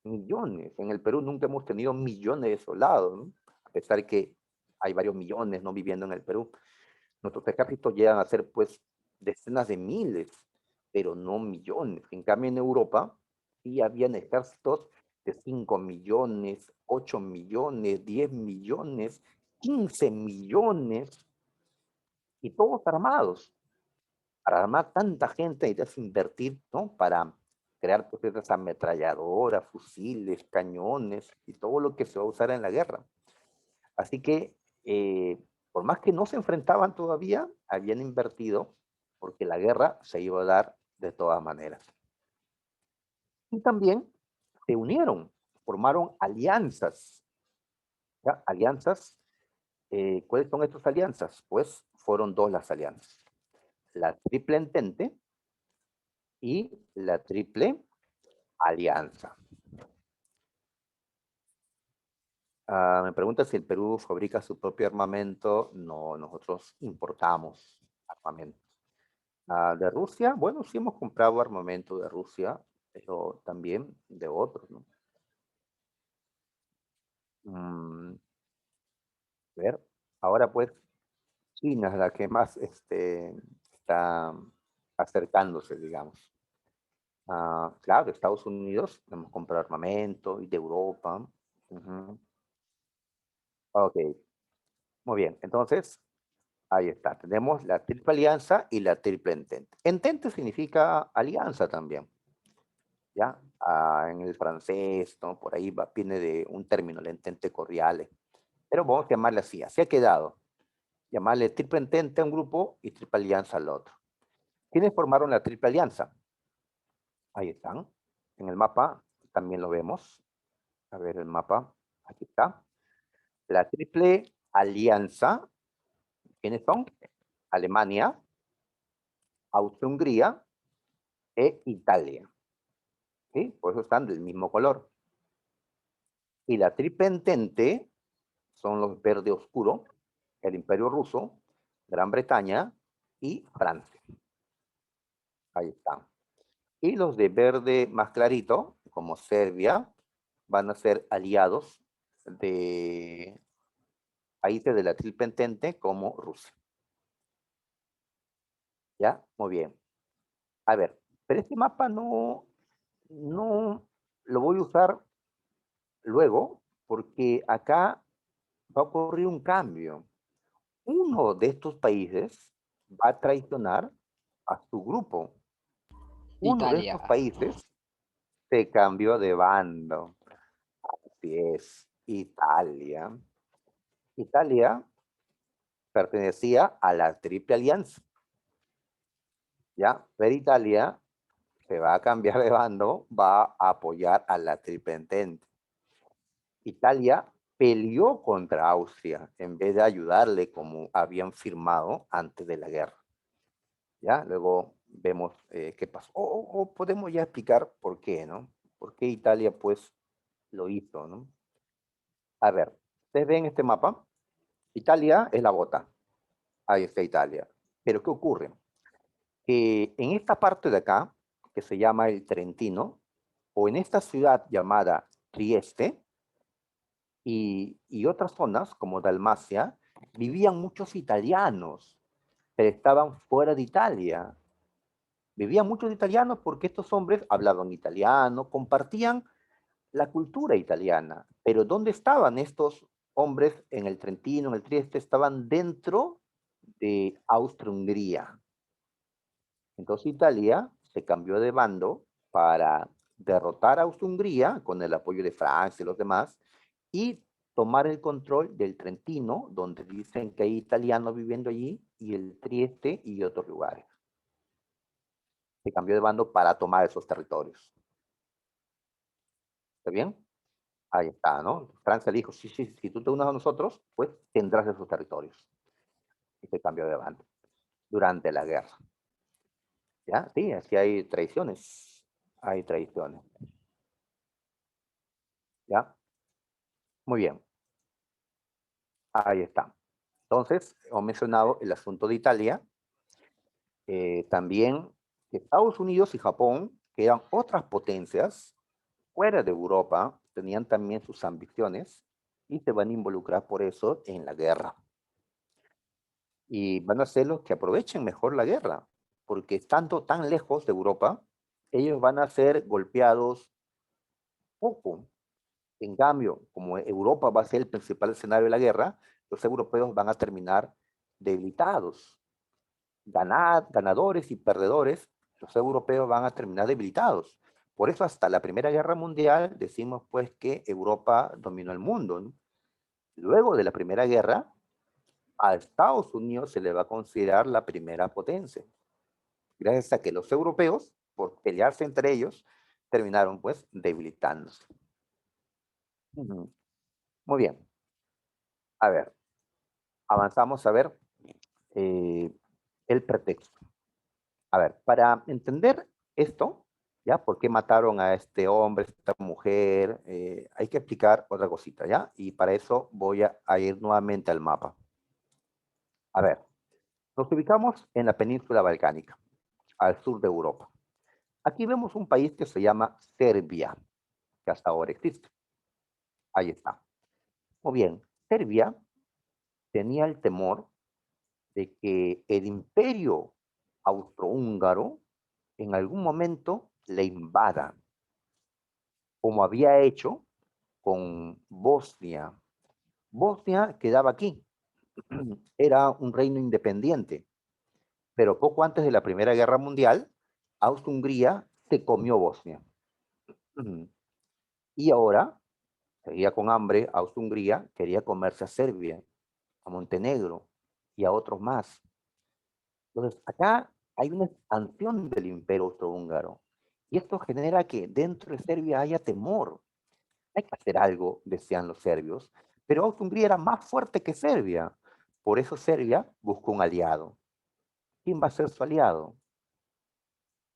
Millones. En el Perú nunca hemos tenido millones de soldados, ¿no? A pesar de que hay varios millones no viviendo en el Perú. Nuestros ejércitos llegan a ser pues decenas de miles, pero no millones. En cambio en Europa sí habían ejércitos de 5 millones, 8 millones, 10 millones, 15 millones. y todos armados. Para armar tanta gente necesitas invertir, ¿no? Para crear pues, esas ametralladoras, fusiles, cañones y todo lo que se va a usar en la guerra. Así que, por más que no se enfrentaban todavía, habían invertido porque la guerra se iba a dar de todas maneras. Y también se unieron, formaron alianzas. ¿Ya? Alianzas, ¿cuáles son estas alianzas? Pues fueron dos las alianzas. La Triple Entente y la Triple Alianza. Me pregunta si el Perú fabrica su propio armamento. No, nosotros importamos armamento. De Rusia, bueno, sí hemos comprado armamento de Rusia, pero también de otros, ¿no? A ver, ahora pues China es la que más está acercándose, digamos. Claro, de Estados Unidos hemos comprado armamento y de Europa. Ujú. Ok, muy bien. Entonces, ahí está. Tenemos la triple alianza y la triple entente. Entente significa alianza también, ¿ya? En el francés, ¿no? Por ahí viene de un término, la entente cordiale. Pero vamos a llamarle así. Así ha quedado. Llamarle triple entente a un grupo y triple alianza al otro. ¿Quiénes formaron la triple alianza? Ahí están. En el mapa también lo vemos. A ver el mapa. Aquí está. La triple alianza. ¿Quiénes son? Alemania, Austria-Hungría e Italia. ¿Sí? Por eso están del mismo color. Y la triple entente son los verde oscuro, el Imperio Ruso, Gran Bretaña y Francia. Ahí está. Y los de verde más clarito, como Serbia, van a ser aliados de países de la triple entente como Rusia. ¿Ya? Muy bien. A ver, pero este mapa no lo voy a usar luego porque acá va a ocurrir un cambio. Uno de estos países va a traicionar a su grupo. Uno de Italia. estos países se cambió de bando. Así es, Italia. Italia pertenecía a la Triple Alianza. ¿Ya? Pero Italia se va a cambiar de bando, va a apoyar a la Triple Entente. Italia peleó contra Austria en vez de ayudarle como habían firmado antes de la guerra. ¿Ya? Luego vemos qué pasó. O podemos ya explicar por qué, ¿no? ¿Por qué Italia, pues, lo hizo, ¿no? A ver, ustedes ven este mapa. Italia es la bota. Ahí está Italia. Pero ¿qué ocurre? Que en esta parte de acá, que se llama el Trentino, o en esta ciudad llamada Trieste, y otras zonas como Dalmacia, vivían muchos italianos, pero estaban fuera de Italia. Vivían muchos italianos porque estos hombres hablaban italiano, compartían la cultura italiana. Pero ¿dónde estaban estos hombres en el Trentino, en el Trieste? Estaban dentro de Austria-Hungría. Entonces Italia se cambió de bando para derrotar a Austria-Hungría con el apoyo de Francia y los demás y tomar el control del Trentino, donde dicen que hay italianos viviendo allí, y el Trieste y otros lugares. Se cambió de bando para tomar esos territorios. ¿Está bien? Ahí está, ¿no? Francia dijo, sí, sí, si tú te unes a nosotros, pues tendrás esos territorios. Y se cambió de bando durante la guerra. ¿Ya? Sí, así hay traiciones. Hay traiciones. ¿Ya? Muy bien. Ahí está. Entonces, hemos mencionado el asunto de Italia. También Estados Unidos y Japón, que eran otras potencias fuera de Europa, tenían también sus ambiciones y se van a involucrar por eso en la guerra. Y van a ser los que aprovechen mejor la guerra, porque estando tan lejos de Europa, ellos van a ser golpeados poco. En cambio, como Europa va a ser el principal escenario de la guerra, los europeos van a terminar debilitados. ganadores y perdedores, los europeos van a terminar debilitados. Por eso hasta la Primera Guerra Mundial decimos pues que Europa dominó el mundo, ¿no? Luego de la Primera Guerra, a Estados Unidos se le va a considerar la primera potencia, gracias a que los europeos, por pelearse entre ellos, terminaron pues debilitándose. Muy bien. A ver, avanzamos a ver eh, el pretexto. A ver, para entender esto, ¿ya? ¿Por qué mataron a este hombre, a esta mujer? Hay que explicar otra cosita, ¿ya? Y para eso voy a ir nuevamente al mapa. A ver, nos ubicamos en la península balcánica, al sur de Europa. Aquí vemos un país que se llama Serbia, que hasta ahora existe. Ahí está. Muy bien, Serbia tenía el temor de que el imperio austrohúngaro en algún momento le invada, como había hecho con Bosnia. Bosnia quedaba aquí, era un reino independiente, pero poco antes de la Primera Guerra Mundial, Austria-Hungría se comió Bosnia. Y ahora, seguía con hambre, Austria-Hungría quería comerse a Serbia, a Montenegro y a otros más. Entonces, acá hay una expansión del imperio austrohúngaro. Y esto genera que dentro de Serbia haya temor. Hay que hacer algo, decían los serbios. Pero Austria-Hungría era más fuerte que Serbia. Por eso Serbia buscó un aliado. ¿Quién va a ser su aliado?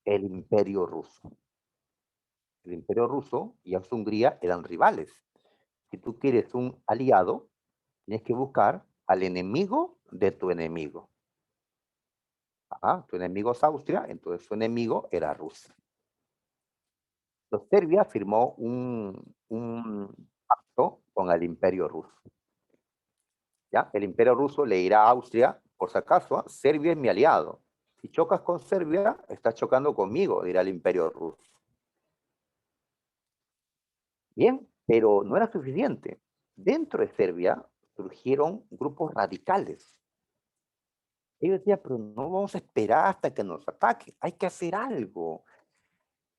El imperio ruso. El imperio ruso y Austria-Hungría eran rivales. Si tú quieres un aliado, tienes que buscar al enemigo de tu enemigo. Tu enemigo es Austria, entonces su enemigo era Rusia. Serbia firmó un pacto con el imperio ruso. ¿Ya? El imperio ruso le dirá a Austria, por si acaso, Serbia es mi aliado. Si chocas con Serbia, estás chocando conmigo, dirá el imperio ruso. Bien, pero no era suficiente. Dentro de Serbia surgieron grupos radicales. Ellos decían, pero no vamos a esperar hasta que nos ataquen, hay que hacer algo.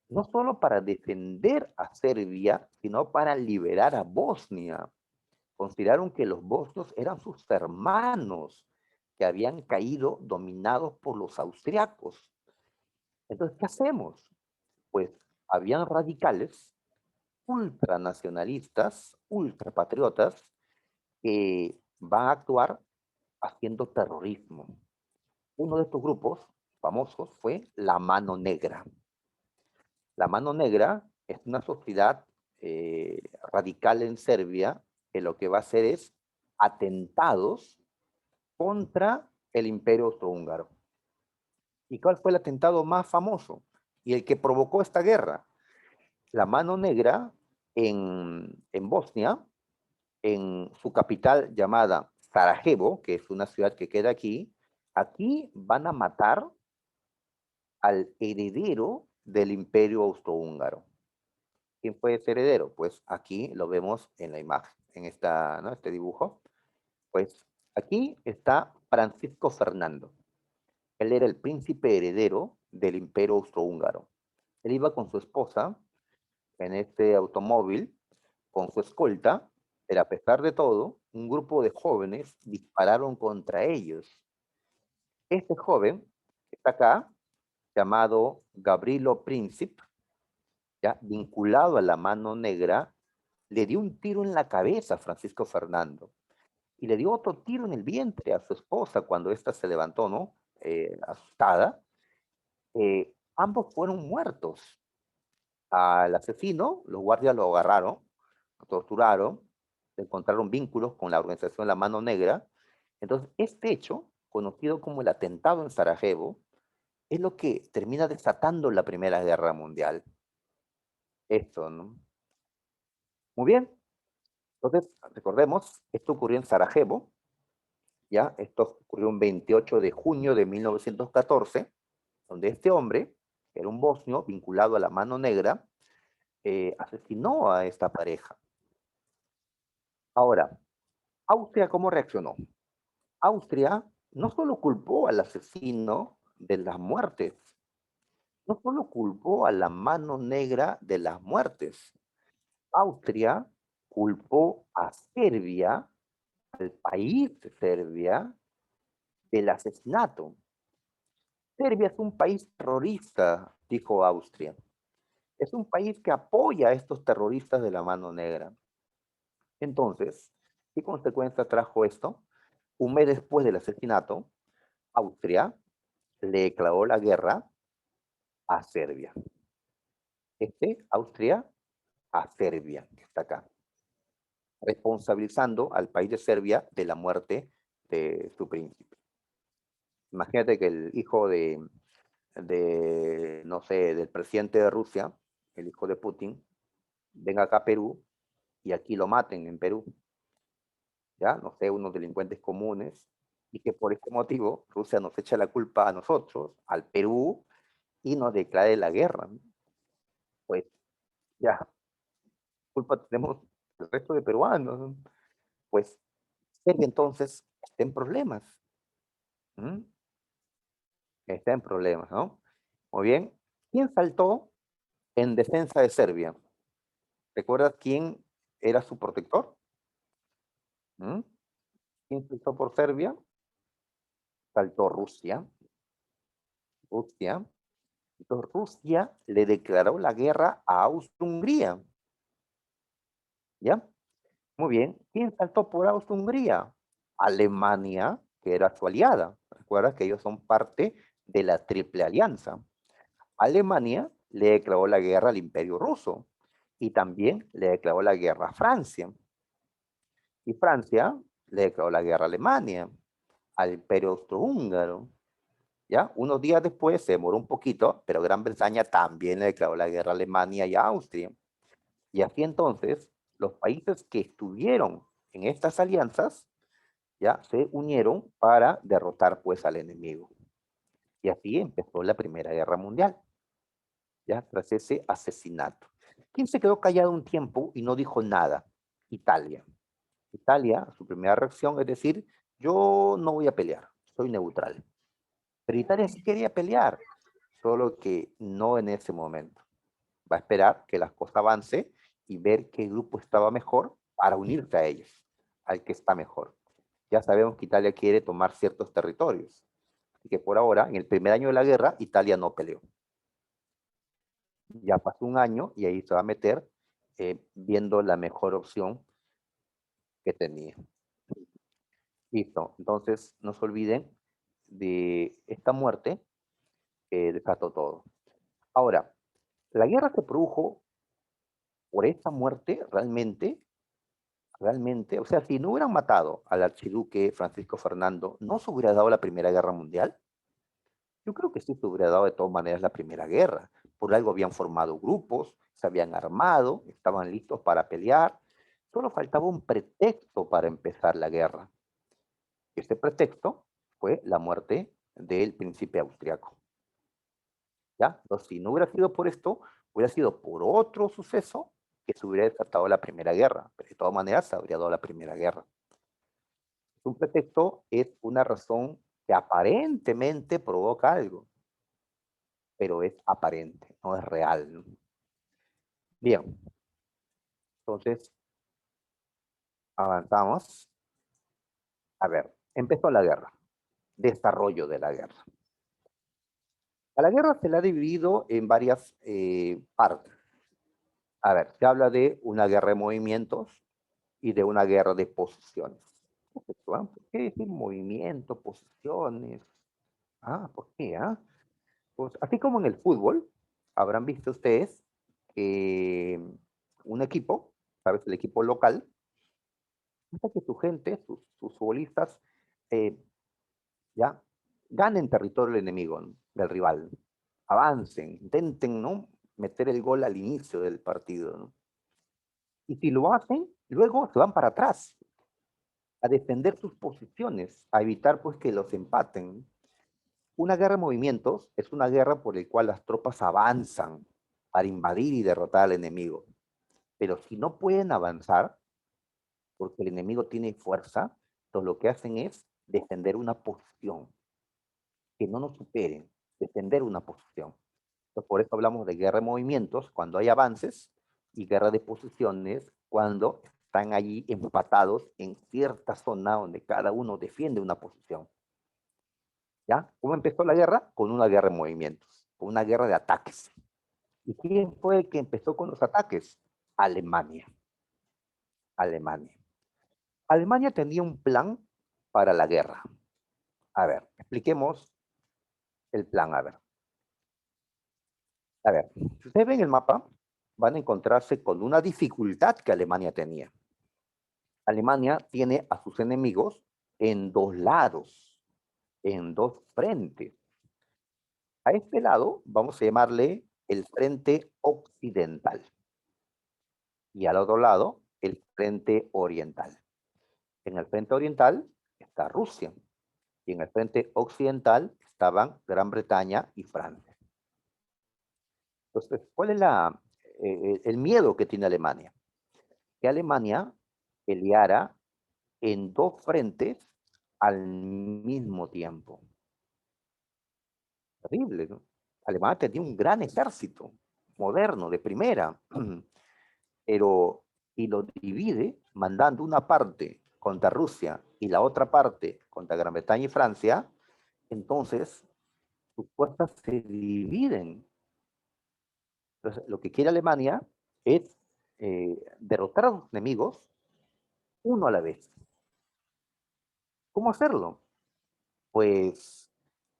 No solo para defender a Serbia, sino para liberar a Bosnia. Consideraron que los bosnios eran sus hermanos, que habían caído dominados por los austriacos. Entonces, ¿qué hacemos? Pues habían radicales, ultranacionalistas, ultrapatriotas, que van a actuar haciendo terrorismo. Uno de estos grupos famosos fue la Mano Negra. La Mano Negra es una sociedad radical en Serbia que lo que va a hacer es atentados contra el imperio austrohúngaro. ¿Y cuál fue el atentado más famoso? Y el que provocó esta guerra. La Mano Negra en Bosnia, en su capital llamada Sarajevo, que es una ciudad que queda aquí, aquí van a matar al heredero del imperio austrohúngaro. ¿Quién fue ese heredero? Pues aquí lo vemos en la imagen, en esta, ¿no? Este dibujo. Pues aquí está Francisco Fernando. Él era el príncipe heredero del imperio austrohúngaro. Él iba con su esposa en este automóvil, con su escolta, pero a pesar de todo, un grupo de jóvenes dispararon contra ellos. Este joven, que está acá, llamado Gavrilo Princip, ya vinculado a la Mano Negra, le dio un tiro en la cabeza a Francisco Fernando y le dio otro tiro en el vientre a su esposa cuando ésta se levantó, ¿no? Asustada. Ambos fueron muertos. Al asesino, los guardias lo agarraron, lo torturaron, encontraron vínculos con la organización La Mano Negra. Entonces, este hecho, conocido como el atentado en Sarajevo, es lo que termina desatando la Primera Guerra Mundial. Esto, ¿no? Muy bien. Entonces, recordemos, esto ocurrió en Sarajevo, ¿ya? Esto ocurrió un 28 de junio de 1914, donde este hombre, que era un bosnio vinculado a la Mano Negra, asesinó a esta pareja. Ahora, ¿Austria cómo reaccionó? Austria no solo culpó al asesino de las muertes, no solo culpó a la mano negra de las muertes. Austria culpó a Serbia, al país de Serbia, del asesinato. Serbia es un país terrorista, dijo Austria. Es un país que apoya a estos terroristas de la mano negra. Entonces, ¿qué consecuencia trajo esto? Un mes después del asesinato, Austria le declaró la guerra a Serbia. Austria a Serbia, que está acá, responsabilizando al país de Serbia de la muerte de su príncipe. Imagínate que el hijo no sé, del presidente de Rusia, el hijo de Putin, venga acá a Perú y aquí lo maten en Perú, ya, no sé, unos delincuentes comunes, y que por este motivo Rusia nos echa la culpa a nosotros, al Perú, y nos declare la guerra. Pues ya, culpa tenemos el resto de peruanos, ¿no? Pues Serbia entonces está en problemas. ¿Mm? Está en problemas, ¿no? Muy bien. ¿Quién saltó en defensa de Serbia? ¿Recuerdas quién era su protector? ¿Mm? ¿Quién saltó por Serbia? Saltó Rusia. Rusia. Entonces Rusia le declaró la guerra a Austria-Hungría. ¿Ya? Muy bien. ¿Quién saltó por Austria-Hungría? Alemania, que era su aliada. Recuerda que ellos son parte de la Triple Alianza. Alemania le declaró la guerra al Imperio Ruso y también le declaró la guerra a Francia. Y Francia le declaró la guerra a Alemania, al Imperio Austrohúngaro. ¿Ya? Unos días después, se demoró un poquito, pero Gran Bretaña también le declaró la guerra a Alemania y a Austria. Y así entonces, los países que estuvieron en estas alianzas, ya se unieron para derrotar pues al enemigo. Y así empezó la Primera Guerra Mundial, ya tras ese asesinato. ¿Quién se quedó callado un tiempo y no dijo nada? Italia. Italia, su primera reacción es decir, yo no voy a pelear, soy neutral. Pero Italia sí quería pelear, solo que no en ese momento. Va a esperar que las cosas avance y ver qué grupo estaba mejor para unirse a ellos, al que está mejor. Ya sabemos que Italia quiere tomar ciertos territorios. Así que por ahora, en el primer año de la guerra, Italia no peleó. Ya pasó un año y ahí se va a meter viendo la mejor opción que tenía. Listo. Entonces, no se olviden de esta muerte que desató todo. Ahora, la guerra se produjo por esta muerte realmente, o sea, si no hubieran matado al archiduque Francisco Fernando, ¿no se hubiera dado la Primera Guerra Mundial? Yo creo que sí se hubiera dado de todas maneras la Primera Guerra. Por algo habían formado grupos, se habían armado, estaban listos para pelear. Solo faltaba un pretexto para empezar la guerra. Ese pretexto fue la muerte del príncipe austriaco. ¿Ya? Entonces, si no hubiera sido por esto, hubiera sido por otro suceso que se hubiera desatado la Primera Guerra. Pero de todas maneras se habría dado la Primera Guerra. Un pretexto es una razón que aparentemente provoca algo, pero es aparente, no es real, ¿no? Bien, entonces avanzamos. A ver, empezó la guerra, desarrollo de la guerra. A la guerra se la ha dividido en varias partes. A ver, se habla de una guerra de movimientos y de una guerra de posiciones. ¿Por qué decir movimiento, posiciones? ¿Por qué? Pues así como en el fútbol, habrán visto ustedes que un equipo, ¿sabes? El equipo local, hasta que su gente, sus futbolistas, eh, ya ganen territorio del enemigo, ¿no? Del rival, avancen, intenten, ¿no? Meter el gol al inicio del partido, ¿no? Y si lo hacen, luego se van para atrás a defender sus posiciones, a evitar pues que los empaten. Una guerra de movimientos es una guerra por la cual las tropas avanzan para invadir y derrotar al enemigo. Pero si no pueden avanzar, porque el enemigo tiene fuerza, entonces lo que hacen es defender una posición, que no nos superen, defender una posición. Entonces, por eso hablamos de guerra de movimientos, cuando hay avances, y guerra de posiciones, cuando están allí empatados en cierta zona donde cada uno defiende una posición. ¿Ya? ¿Cómo empezó la guerra? Con una guerra de movimientos, con una guerra de ataques. ¿Y quién fue el que empezó con los ataques? Alemania. Alemania. Alemania tenía un plan para la guerra. A ver, expliquemos el plan. A ver, si ustedes ven el mapa, van a encontrarse con una dificultad que Alemania tenía. Alemania tiene a sus enemigos en dos lados, en dos frentes. A este lado vamos a llamarle el frente occidental y al otro lado el frente oriental. En el frente oriental está Rusia y en el frente occidental estaban Gran Bretaña y Francia. Entonces, ¿cuál es el miedo que tiene Alemania? Que Alemania peleara en dos frentes al mismo tiempo. Terrible, ¿no? Alemania tenía un gran ejército, moderno, de primera, pero y lo divide mandando una parte contra Rusia y la otra parte contra Gran Bretaña y Francia, entonces sus fuerzas se dividen. Entonces, lo que quiere Alemania es derrotar a sus enemigos uno a la vez. ¿Cómo hacerlo? Pues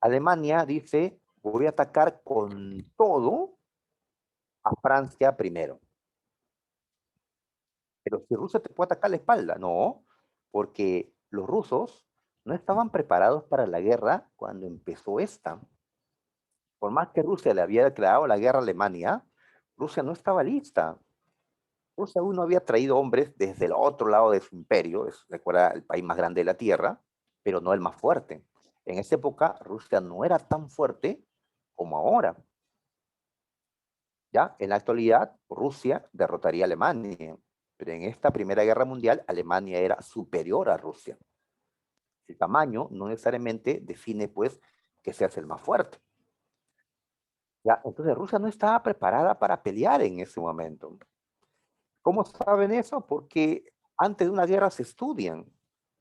Alemania dice, voy a atacar con todo a Francia primero. Pero si Rusia te puede atacar la espalda, no, porque los rusos no estaban preparados para la guerra cuando empezó esta. Por más que Rusia le había declarado la guerra a Alemania, Rusia no estaba lista. Rusia aún no había traído hombres desde el otro lado de su imperio, recuerda, el país más grande de la Tierra, pero no el más fuerte. En esa época, Rusia no era tan fuerte como ahora. ¿Ya? En la actualidad, Rusia derrotaría a Alemania, pero en esta Primera Guerra Mundial, Alemania era superior a Rusia. El tamaño no necesariamente define, pues, que seas el más fuerte. ¿Ya? Entonces, Rusia no estaba preparada para pelear en ese momento. ¿Cómo saben eso? Porque antes de una guerra se estudian.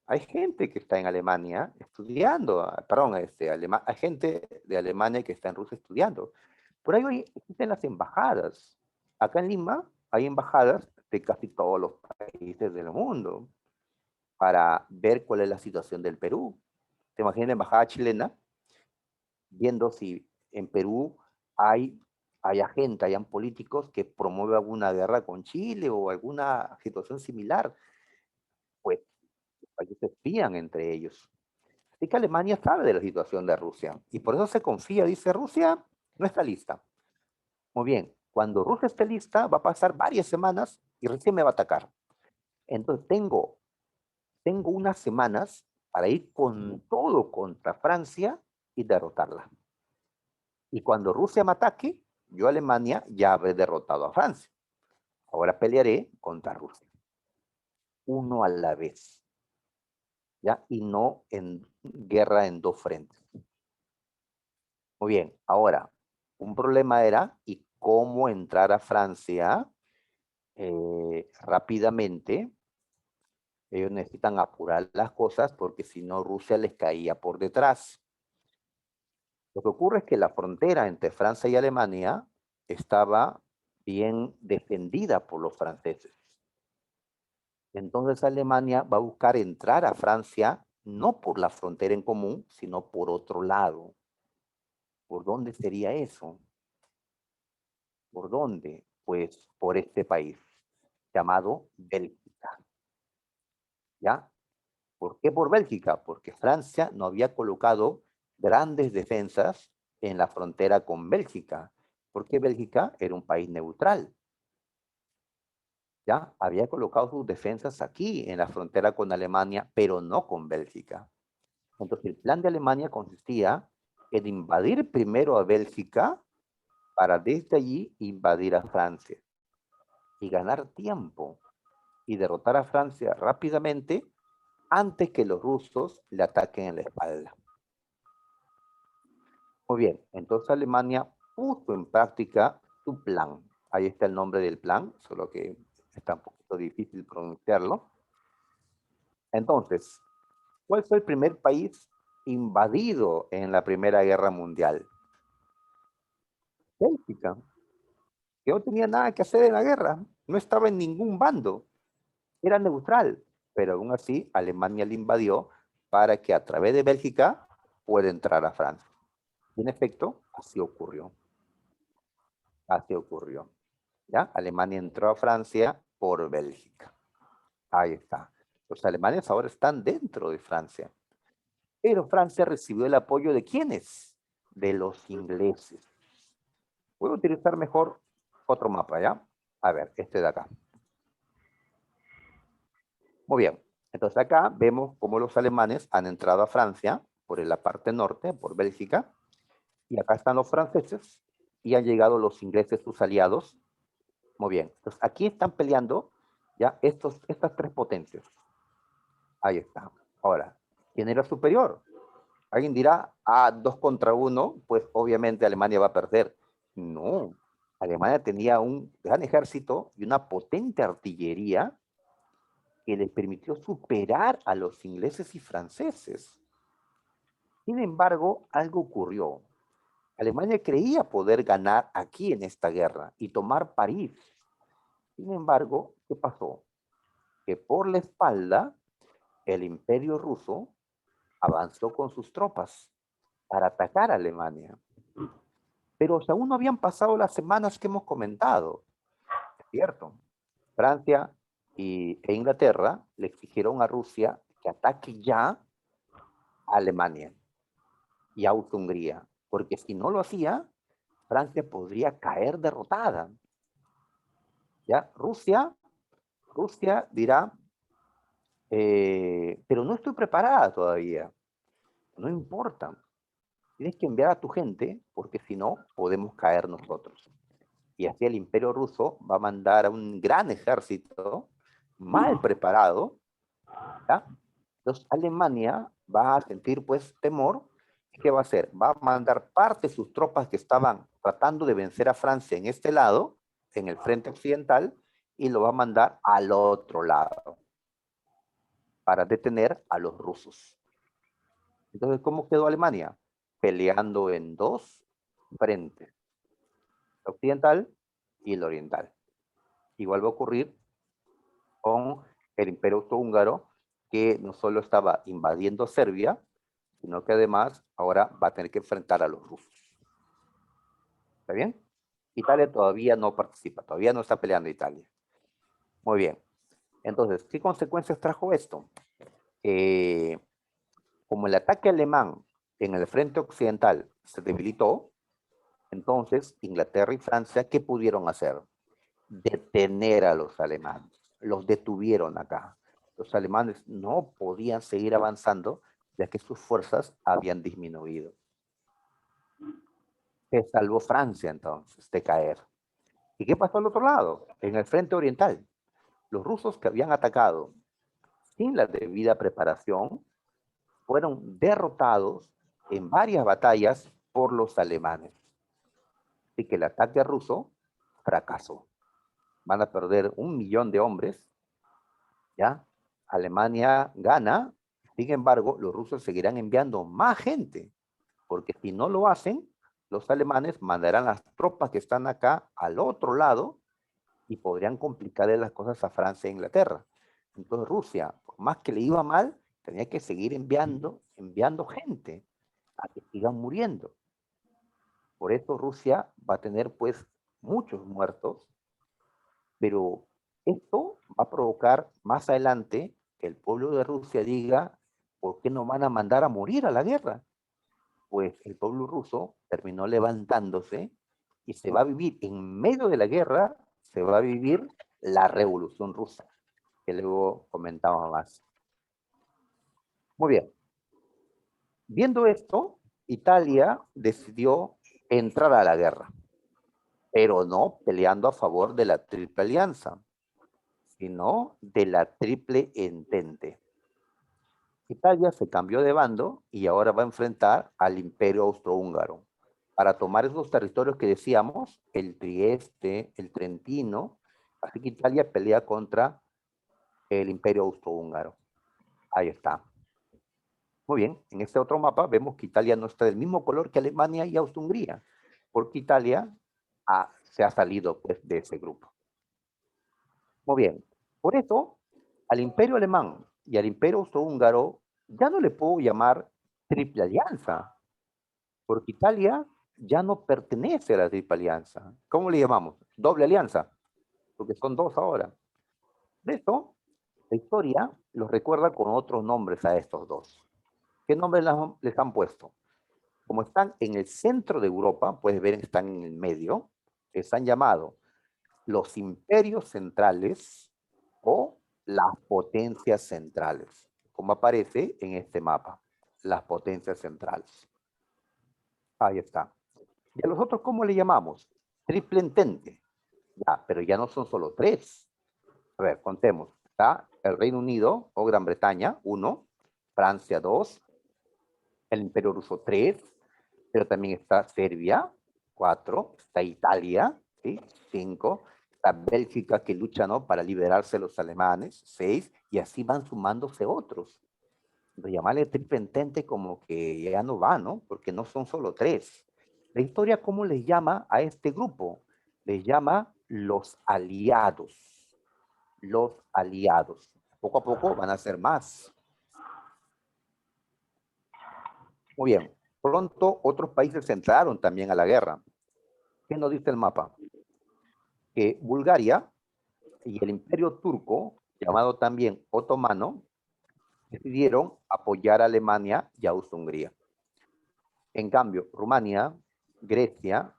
Hay gente que está en Alemania estudiando, perdón, hay gente de Alemania que está en Rusia estudiando. Por ahí hoy existen las embajadas. Acá en Lima hay embajadas de casi todos los países del mundo para ver cuál es la situación del Perú. ¿Te imaginas la embajada chilena viendo si en Perú hay gente, hayan políticos que promueven alguna guerra con Chile o alguna situación similar? Pues los países se espían entre ellos. Así que Alemania sabe de la situación de Rusia y por eso se confía, dice Rusia, no está lista. Muy bien, cuando Rusia esté lista va a pasar varias semanas y recién me va a atacar. Entonces tengo unas semanas para ir con todo contra Francia y derrotarla. Y cuando Rusia me ataque, yo Alemania ya habré derrotado a Francia. Ahora pelearé contra Rusia. Uno a la vez. ¿Ya? Y no en guerra en dos frentes. Muy bien, ahora, un problema era y cómo entrar a Francia rápidamente. Ellos necesitan apurar las cosas porque si no Rusia les caía por detrás. Lo que ocurre es que la frontera entre Francia y Alemania estaba bien defendida por los franceses. Entonces Alemania va a buscar entrar a Francia no por la frontera en común, sino por otro lado. ¿Por dónde sería eso? ¿Por dónde? Pues por este país llamado Bélgica. ¿Ya? ¿Por qué por Bélgica? Porque Francia no había colocado grandes defensas en la frontera con Bélgica, porque Bélgica era un país neutral. ¿Ya? Había colocado sus defensas aquí en la frontera con Alemania, pero no con Bélgica. Entonces el plan de Alemania consistía en invadir primero a Bélgica para desde allí invadir a Francia y ganar tiempo y derrotar a Francia rápidamente antes que los rusos le ataquen en la espalda. Muy bien, entonces Alemania puso en práctica su plan. Ahí está el nombre del plan, solo que está un poquito difícil pronunciarlo. Entonces, ¿cuál fue el primer país invadido en la Primera Guerra Mundial? Bélgica, que no tenía nada que hacer en la guerra, no estaba en ningún bando, era neutral, pero aún así Alemania le invadió para que a través de Bélgica pueda entrar a Francia. Y en efecto, así ocurrió. Así ocurrió. ¿Ya? Alemania entró a Francia por Bélgica. Ahí está. Los alemanes ahora están dentro de Francia. Pero Francia recibió el apoyo de ¿quiénes? De los ingleses. Voy a utilizar mejor otro mapa, ¿ya? A ver, este de acá. Muy bien. Entonces acá vemos cómo los alemanes han entrado a Francia por la parte norte, por Bélgica. Y acá están los franceses y han llegado los ingleses, sus aliados. Muy bien. Entonces aquí están peleando ya estas tres potencias. Ahí está. Ahora, ¿quién era superior? Alguien dirá, 2 contra 1, pues obviamente Alemania va a perder. No, Alemania tenía un gran ejército y una potente artillería que les permitió superar a los ingleses y franceses. Sin embargo, algo ocurrió. Alemania creía poder ganar aquí en esta guerra y tomar París. Sin embargo, ¿qué pasó? Que por la espalda, el imperio ruso avanzó con sus tropas para atacar a Alemania. Pero aún no habían pasado las semanas que hemos comentado, es cierto. Francia e Inglaterra le exigieron a Rusia que ataque ya a Alemania y a Austria-Hungría, porque si no lo hacía, Francia podría caer derrotada. ¿Ya? Rusia dirá, pero no estoy preparada todavía. No importa. Tienes que enviar a tu gente, porque si no, podemos caer nosotros. Y así el imperio ruso va a mandar a un gran ejército mal preparado, ¿ya? Entonces Alemania va a sentir pues temor. ¿Qué va a hacer? Va a mandar parte de sus tropas que estaban tratando de vencer a Francia en este lado, en el frente occidental, y lo va a mandar al otro lado para detener a los rusos. Entonces, ¿cómo quedó Alemania? Peleando en 2 frentes, el occidental y el oriental. Igual va a ocurrir con el Imperio Austrohúngaro, que no solo estaba invadiendo Serbia, sino que además ahora va a tener que enfrentar a los rusos. ¿Está bien? Italia todavía no participa, todavía no está peleando Italia. Muy bien. Entonces, ¿qué consecuencias trajo esto? Como el ataque alemán en el frente occidental se debilitó, entonces Inglaterra y Francia, ¿qué pudieron hacer? Detener a los alemanes. Los detuvieron acá. Los alemanes no podían seguir avanzando ya que sus fuerzas habían disminuido. Se salvó Francia entonces de caer. ¿Y qué pasó al otro lado? En el frente oriental, los rusos que habían atacado sin la debida preparación fueron derrotados en varias batallas por los alemanes. Así que el ataque ruso fracasó. Van a perder 1 millón de hombres, ¿ya? Alemania gana, sin embargo, los rusos seguirán enviando más gente, porque si no lo hacen, los alemanes mandarán las tropas que están acá al otro lado y podrían complicarle las cosas a Francia e Inglaterra. Entonces Rusia, por más que le iba mal, tenía que seguir enviando gente a que sigan muriendo. Por eso Rusia va a tener pues muchos muertos, pero esto va a provocar más adelante que el pueblo de Rusia diga, ¿por qué no van a mandar a morir a la guerra? Pues el pueblo ruso terminó levantándose y se va a vivir en medio de la guerra, se va a vivir la revolución rusa, que luego comentamos más. Muy bien. Viendo esto, Italia decidió entrar a la guerra, pero no peleando a favor de la Triple Alianza, sino de la Triple Entente. Italia se cambió de bando y ahora va a enfrentar al Imperio Austrohúngaro para tomar esos territorios que decíamos, el Trieste, el Trentino. Así que Italia pelea contra el Imperio Austrohúngaro. Ahí está. Muy bien, en este otro mapa vemos que Italia no está del mismo color que Alemania y Austria-Hungría, porque Italia se ha salido pues, de ese grupo. Muy bien, por eso al Imperio Alemán y al Imperio Austrohúngaro ya no le puedo llamar Triple Alianza, porque Italia ya no pertenece a la Triple Alianza. ¿Cómo le llamamos? Doble Alianza, porque son dos ahora. De esto, la historia los recuerda con otros nombres a estos dos. ¿Qué nombres les han puesto? Como están en el centro de Europa, puedes ver que están en el medio, les han llamado los imperios centrales o las potencias centrales, como aparece en este mapa, las potencias centrales. Ahí está. ¿Y a los otros cómo le llamamos? Triple entente. Ya, pero ya no son solo tres. A ver, contemos. Está el Reino Unido o Gran Bretaña, 1, Francia, 2, el Imperio Ruso, 3, pero también está Serbia, 4, está Italia, ¿sí? 5, está Bélgica que lucha, ¿no?, para liberarse de los alemanes, 6, y así van sumándose otros. De llamarle triple entente como que ya no va, ¿no? Porque no son solo tres. La historia, ¿cómo les llama a este grupo? Les llama los aliados. Los aliados. Poco a poco van a ser más. Muy bien. Pronto otros países entraron también a la guerra. ¿Qué nos dice el mapa? Que Bulgaria y el Imperio Turco, llamado también otomano, decidieron apoyar a Alemania y a Austria-Hungría. En cambio, Rumania, Grecia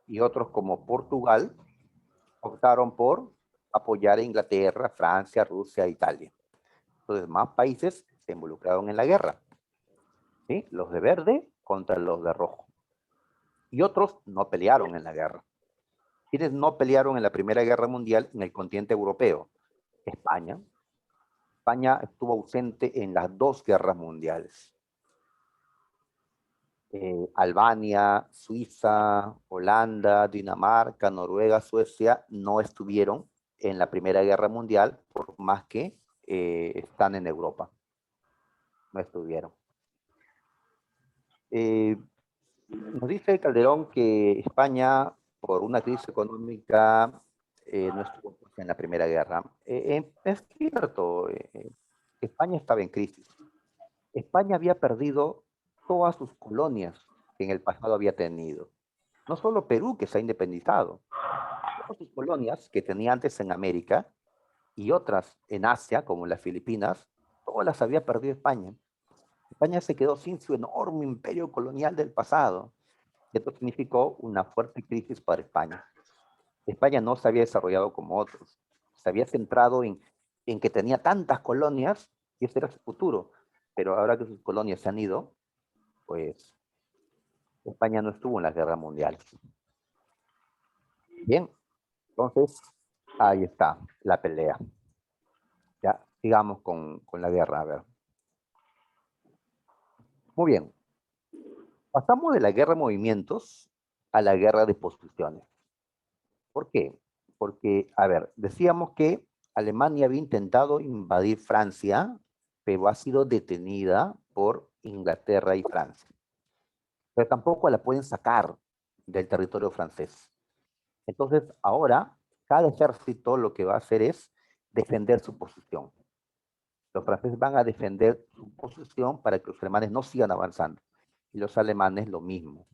y otros como Portugal optaron por apoyar a Inglaterra, Francia, Rusia, Italia. Entonces, más países se involucraron en la guerra. ¿Sí? Los de verde contra los de rojo. Y otros no pelearon en la guerra. ¿Quiénes no pelearon en la Primera Guerra Mundial en el continente europeo? España. España estuvo ausente en las dos guerras mundiales. Albania, Suiza, Holanda, Dinamarca, Noruega, Suecia no estuvieron en la Primera Guerra Mundial, por más que están en Europa. No estuvieron. Nos dice Calderón que España, por una crisis económica, no estuvo en la Primera Guerra. Es cierto, España estaba en crisis. España había perdido todas sus colonias que en el pasado había tenido. No solo Perú, que se ha independizado, todas sus colonias que tenía antes en América y otras en Asia, como las Filipinas, todas las había perdido España. España se quedó sin su enorme imperio colonial del pasado. Esto significó una fuerte crisis para España. España no se había desarrollado como otros. Se había centrado en que tenía tantas colonias y ese era su futuro. Pero ahora que sus colonias se han ido, pues España no estuvo en las guerras mundiales. Bien, entonces ahí está la pelea. Ya, sigamos con la guerra, a ver. Muy bien. Pasamos de la guerra de movimientos a la guerra de posiciones. ¿Por qué? Porque, a ver, decíamos que Alemania había intentado invadir Francia, pero ha sido detenida por Inglaterra y Francia. Pero tampoco la pueden sacar del territorio francés. Entonces, ahora, cada ejército lo que va a hacer es defender su posición. Los franceses van a defender su posición para que los alemanes no sigan avanzando. Y los alemanes lo mismo,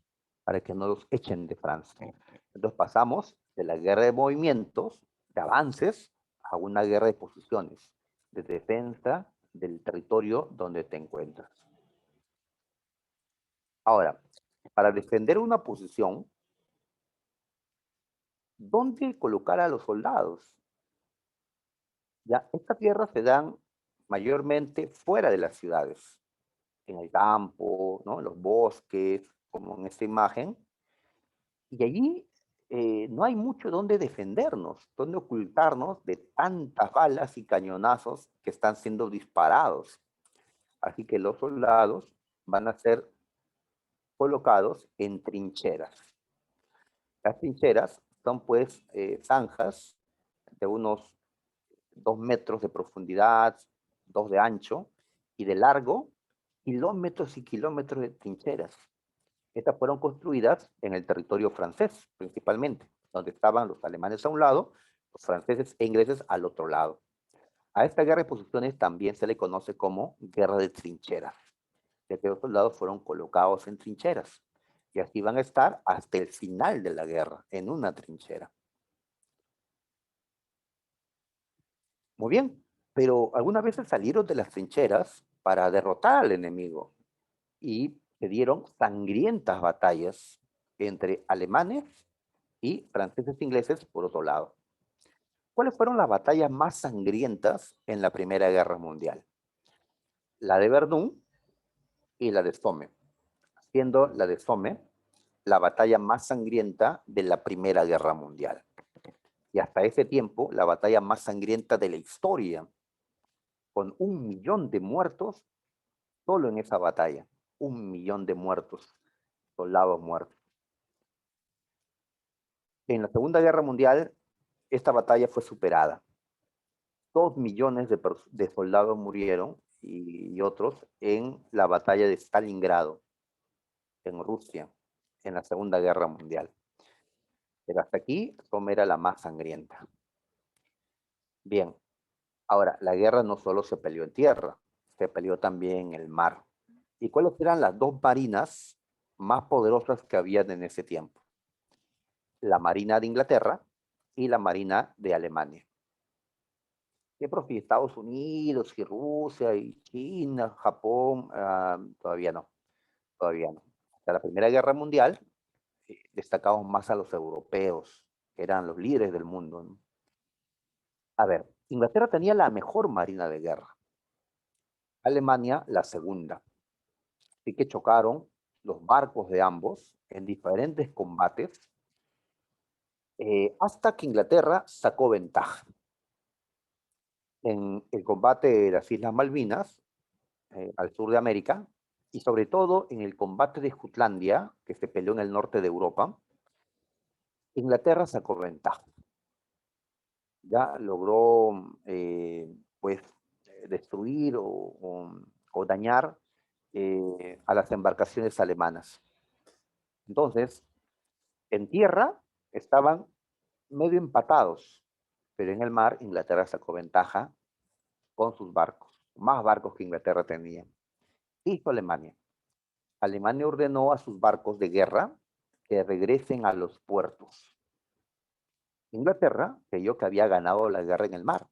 para que no los echen de Francia. Entonces pasamos de la guerra de movimientos, de avances, a una guerra de posiciones, de defensa del territorio donde te encuentras. Ahora, para defender una posición, ¿dónde colocar a los soldados? Ya, estas guerras se dan mayormente fuera de las ciudades, en el campo, ¿no?, en los bosques, como en esta imagen, y allí no hay mucho donde defendernos, donde ocultarnos de tantas balas y cañonazos que están siendo disparados. Así que los soldados van a ser colocados en trincheras. Las trincheras son pues zanjas de unos 2 metros de profundidad, 2 de ancho y de largo, kilómetros y kilómetros de trincheras. Estas fueron construidas en el territorio francés, principalmente, donde estaban los alemanes a un lado, los franceses e ingleses al otro lado. A esta guerra de posiciones también se le conoce como guerra de trincheras, ya que los soldados fueron colocados en trincheras y así van a estar hasta el final de la guerra, en una trinchera. Muy bien, pero algunas veces salieron de las trincheras para derrotar al enemigo y se dieron sangrientas batallas entre alemanes y franceses e ingleses por otro lado. ¿Cuáles fueron las batallas más sangrientas en la Primera Guerra Mundial? La de Verdún y la de Somme, siendo la de Somme la batalla más sangrienta de la Primera Guerra Mundial. Y hasta ese tiempo, la batalla más sangrienta de la historia, con 1.000.000 de muertos solo en esa batalla. 1.000.000 de muertos, soldados muertos. En la Segunda Guerra Mundial, esta batalla fue superada. 2.000.000 de soldados murieron y otros en la batalla de Stalingrado, en Rusia, en la Segunda Guerra Mundial. Pero hasta aquí, Somme era la más sangrienta. Bien, ahora, la guerra no solo se peleó en tierra, se peleó también en el mar. ¿Y cuáles eran las 2 marinas más poderosas que habían en ese tiempo? La Marina de Inglaterra y la Marina de Alemania. Siempre Estados Unidos y Rusia y China, Japón, todavía no, todavía no. Hasta la Primera Guerra Mundial destacamos más a los europeos, que eran los líderes del mundo, ¿no? A ver, Inglaterra tenía la mejor marina de guerra, Alemania la segunda. Así que chocaron los barcos de ambos en diferentes combates hasta que Inglaterra sacó ventaja. En el combate de las Islas Malvinas, al sur de América, y sobre todo en el combate de Jutlandia, que se peleó en el norte de Europa, Inglaterra sacó ventaja. Ya logró, pues, destruir o dañar a las embarcaciones alemanas. Entonces, en tierra estaban medio empatados, pero en el mar Inglaterra sacó ventaja con sus barcos, más barcos que Inglaterra tenía. ¿Qué hizo Alemania? Alemania ordenó a sus barcos de guerra que regresen a los puertos. Inglaterra creyó que había ganado la guerra en el mar.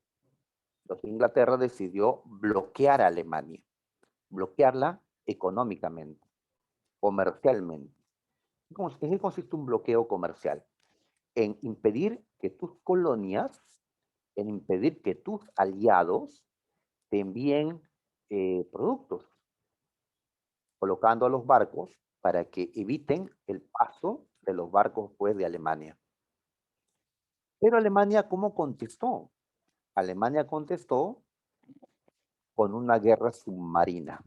Entonces Inglaterra decidió bloquear a Alemania, bloquearla económicamente, comercialmente. ¿En qué consiste un bloqueo comercial? En impedir que tus colonias, en impedir que tus aliados te envíen productos, colocando a los barcos para que eviten el paso de los barcos pues, de Alemania. Pero Alemania, ¿cómo contestó? Alemania contestó con una guerra submarina.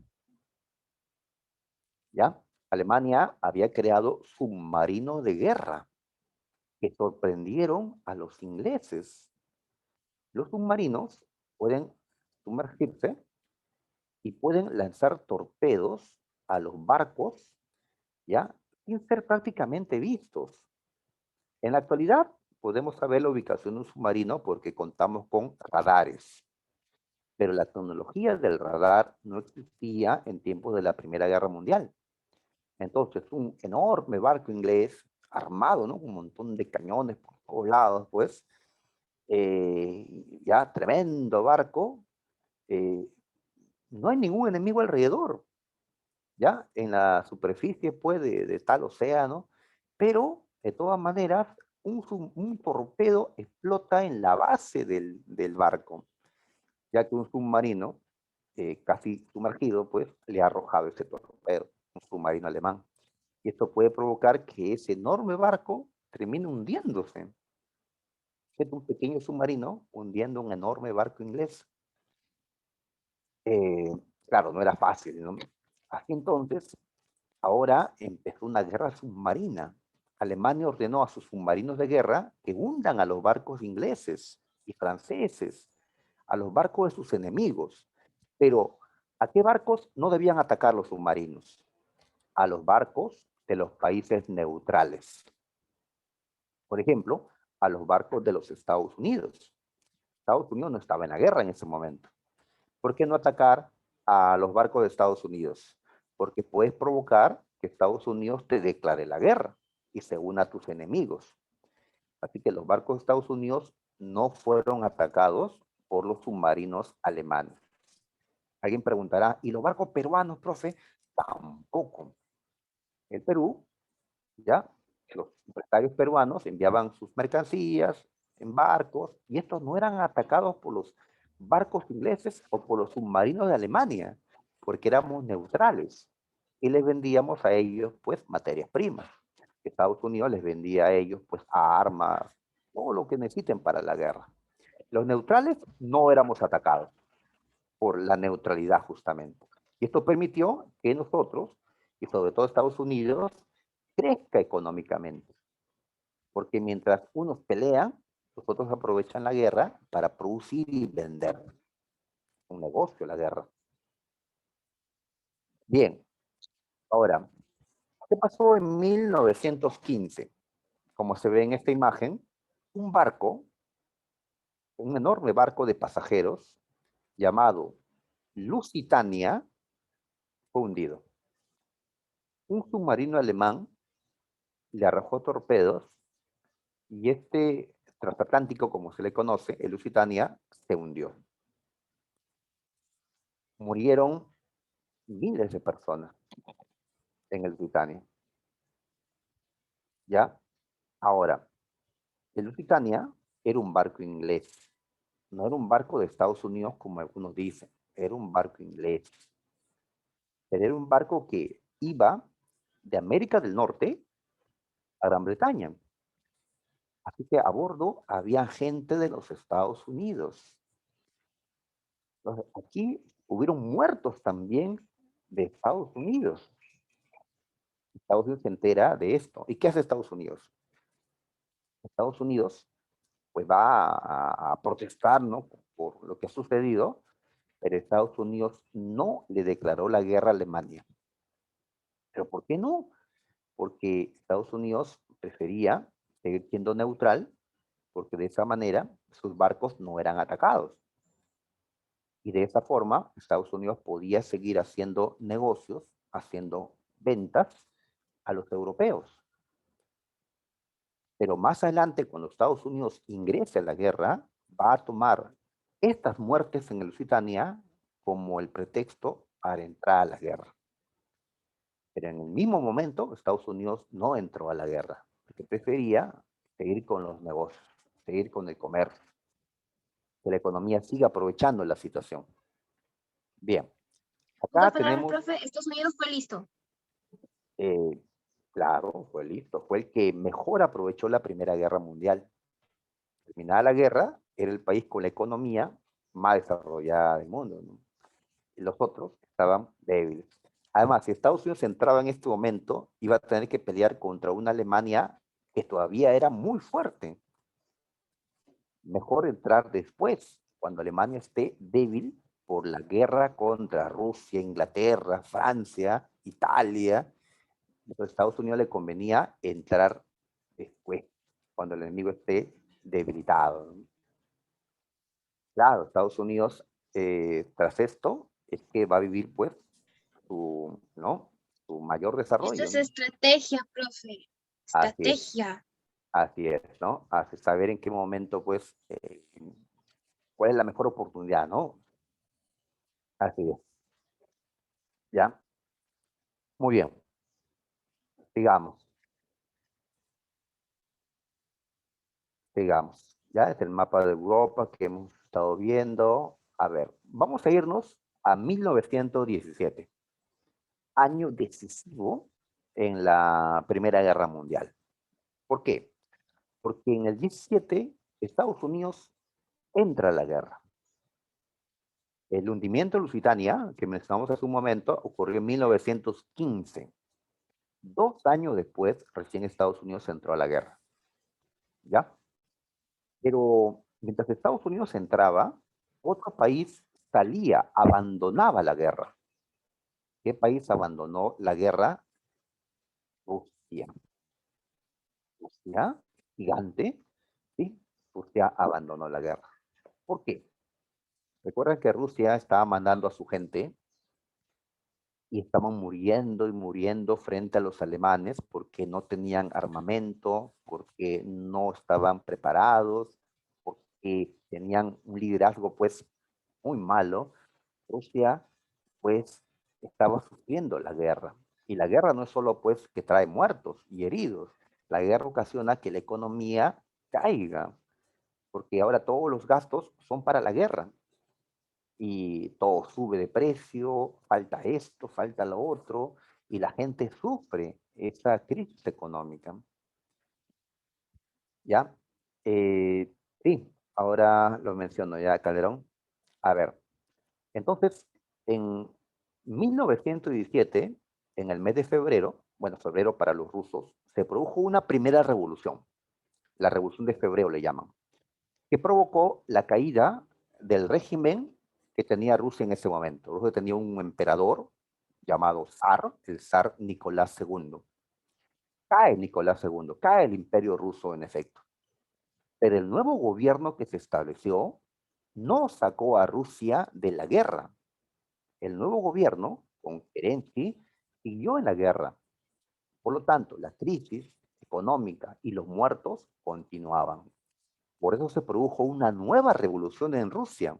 ¿Ya? Alemania había creado submarinos de guerra que sorprendieron a los ingleses. Los submarinos pueden sumergirse y pueden lanzar torpedos a los barcos, ¿ya? Sin ser prácticamente vistos. En la actualidad podemos saber la ubicación de un submarino porque contamos con radares, pero la tecnología del radar no existía en tiempos de la Primera Guerra Mundial. Entonces, un enorme barco inglés armado, ¿no? Un montón de cañones por todos lados, pues, ya tremendo barco, no hay ningún enemigo alrededor, ¿ya? En la superficie, pues, de tal océano, pero, de todas maneras, un torpedo explota en la base del barco, ya que un submarino, casi sumergido, pues, le ha arrojado ese torpedo, un submarino alemán. Y esto puede provocar que ese enorme barco termine hundiéndose. Es un pequeño submarino hundiendo un enorme barco inglés. claro, no era fácil, ¿no? Así entonces, ahora empezó una guerra submarina. Alemania ordenó a sus submarinos de guerra que hundan a los barcos ingleses y franceses, a los barcos de sus enemigos. Pero, ¿a qué barcos no debían atacar los submarinos? A los barcos de los países neutrales. Por ejemplo, a los barcos de los Estados Unidos. Estados Unidos no estaba en la guerra en ese momento. ¿Por qué no atacar a los barcos de Estados Unidos? Porque puedes provocar que Estados Unidos te declare la guerra y se una a tus enemigos. Así que los barcos de Estados Unidos no fueron atacados por los submarinos alemanes. Alguien preguntará, ¿y los barcos peruanos, profe? Tampoco. El Perú, ya, los empresarios peruanos enviaban sus mercancías en barcos y estos no eran atacados por los barcos ingleses o por los submarinos de Alemania, porque éramos neutrales y les vendíamos a ellos pues materias primas. Estados Unidos les vendía a ellos pues armas, todo lo que necesiten para la guerra. Los neutrales no éramos atacados por la neutralidad justamente. Y esto permitió que nosotros, y sobre todo Estados Unidos, crezca económicamente. Porque mientras unos pelean, los otros aprovechan la guerra para producir y vender. Un negocio la guerra. Bien, ahora, ¿qué pasó en 1915? Como se ve en esta imagen, un barco, un enorme barco de pasajeros, llamado Lusitania, fue hundido. Un submarino alemán le arrojó torpedos y este transatlántico, como se le conoce, el Lusitania, se hundió. Murieron miles de personas en el Lusitania. ¿Ya? Ahora, el Lusitania era un barco inglés. No era un barco de Estados Unidos como algunos dicen. Era un barco inglés. Pero era un barco que iba de América del Norte a Gran Bretaña. Así que a bordo había gente de los Estados Unidos. Entonces, aquí hubieron muertos también de Estados Unidos. Estados Unidos se entera de esto. ¿Y qué hace Estados Unidos? Estados Unidos pues va a protestar, ¿no? Por lo que ha sucedido, pero Estados Unidos no le declaró la guerra a Alemania. ¿Pero por qué no? Porque Estados Unidos prefería seguir siendo neutral, porque de esa manera sus barcos no eran atacados. Y de esa forma, Estados Unidos podía seguir haciendo negocios, haciendo ventas a los europeos. Pero más adelante, cuando Estados Unidos ingrese a la guerra, va a tomar estas muertes en el Lusitania como el pretexto para entrar a la guerra. Pero en el mismo momento, Estados Unidos no entró a la guerra, porque prefería seguir con los negocios, seguir con el comercio, que la economía siga aprovechando la situación. Bien, acá tenemos, Profe, Estados Unidos fue listo. eh, claro, fue listo, fue el que mejor aprovechó la Primera Guerra Mundial. Terminada la guerra, era el país con la economía más desarrollada del mundo, ¿no? Y los otros estaban débiles. Además, si Estados Unidos entraba en este momento, iba a tener que pelear contra una Alemania que todavía era muy fuerte. Mejor entrar después, cuando Alemania esté débil por la guerra contra Rusia, Inglaterra, Francia, Italia. Entonces, a Estados Unidos le convenía entrar después, cuando el enemigo esté debilitado, ¿no? Claro, Estados Unidos, tras esto, es que va a vivir, pues, ¿no? Su mayor Esto desarrollo, es ¿no? estrategia, profe. Así es, Estrategia. así es, ¿no? Hace saber en qué momento, pues, cuál es la mejor oportunidad, ¿no? Así es, ¿ya? Muy bien, sigamos, sigamos. Ya es el mapa de Europa que hemos estado viendo. A ver, vamos a irnos a 1917, año decisivo en la Primera Guerra Mundial. ¿Por qué? Porque en el 17 Estados Unidos entra a la guerra. El hundimiento de Lusitania, que mencionamos hace un momento, ocurrió en 1915. 2 años después, recién Estados Unidos entró a la guerra. ¿Ya? Pero mientras Estados Unidos entraba, otro país salía, abandonaba la guerra. ¿Qué país abandonó la guerra? Rusia. Rusia, gigante, ¿sí? Rusia abandonó la guerra. ¿Por qué? Recuerden que Rusia estaba mandando a su gente y estaban muriendo y muriendo frente a los alemanes porque no tenían armamento, porque no estaban preparados, porque tenían un liderazgo pues muy malo. Rusia pues estaba sufriendo la guerra. Y la guerra no es solo pues que trae muertos y heridos, la guerra ocasiona que la economía caiga, porque ahora todos los gastos son para la guerra y todo sube de precio, falta esto, falta lo otro, y la gente sufre esa crisis económica. ¿Ya? Sí, ahora lo menciono ya, Calderón. A ver, entonces, en 1917, en el mes de febrero, bueno, febrero para los rusos, se produjo una primera revolución, la revolución de febrero le llaman, que provocó la caída del régimen que tenía Rusia en ese momento. Rusia tenía un emperador llamado zar, el zar Nicolás II. Cae Nicolás II, cae el imperio ruso en efecto. Pero el nuevo gobierno que se estableció no sacó a Rusia de la guerra. El nuevo gobierno, con Kerensky, siguió en la guerra. Por lo tanto, la crisis económica y los muertos continuaban. Por eso se produjo una nueva revolución en Rusia,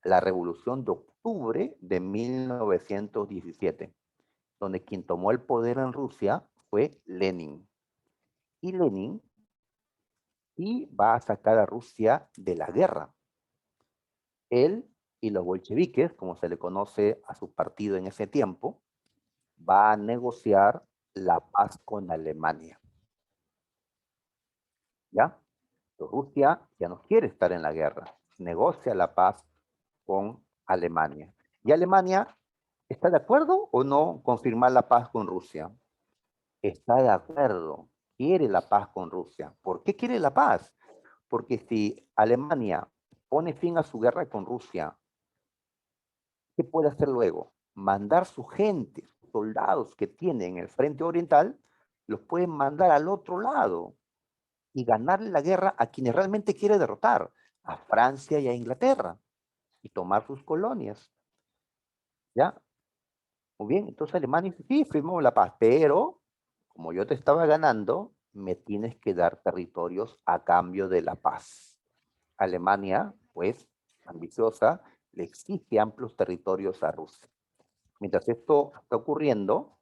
la Revolución de Octubre de 1917, donde quien tomó el poder en Rusia fue Lenin. Y Lenin sí va a sacar a Rusia de la guerra. Él y los bolcheviques, como se le conoce a su partido en ese tiempo, va a negociar la paz con Alemania. ¿Ya? Rusia ya no quiere estar en la guerra, negocia la paz con Alemania. ¿Y Alemania está de acuerdo o no con firmar la paz con Rusia? Está de acuerdo, quiere la paz con Rusia. ¿Por qué quiere la paz? Porque si Alemania pone fin a su guerra con Rusia, ¿qué puede hacer luego? Mandar su gente, sus soldados que tiene en el frente oriental, los pueden mandar al otro lado y ganarle la guerra a quienes realmente quiere derrotar, a Francia y a Inglaterra, y tomar sus colonias. ¿Ya? Muy bien, entonces Alemania dice, sí, firmamos la paz, pero como yo te estaba ganando, me tienes que dar territorios a cambio de la paz. Alemania, pues, ambiciosa, le exige amplios territorios a Rusia. Mientras esto está ocurriendo,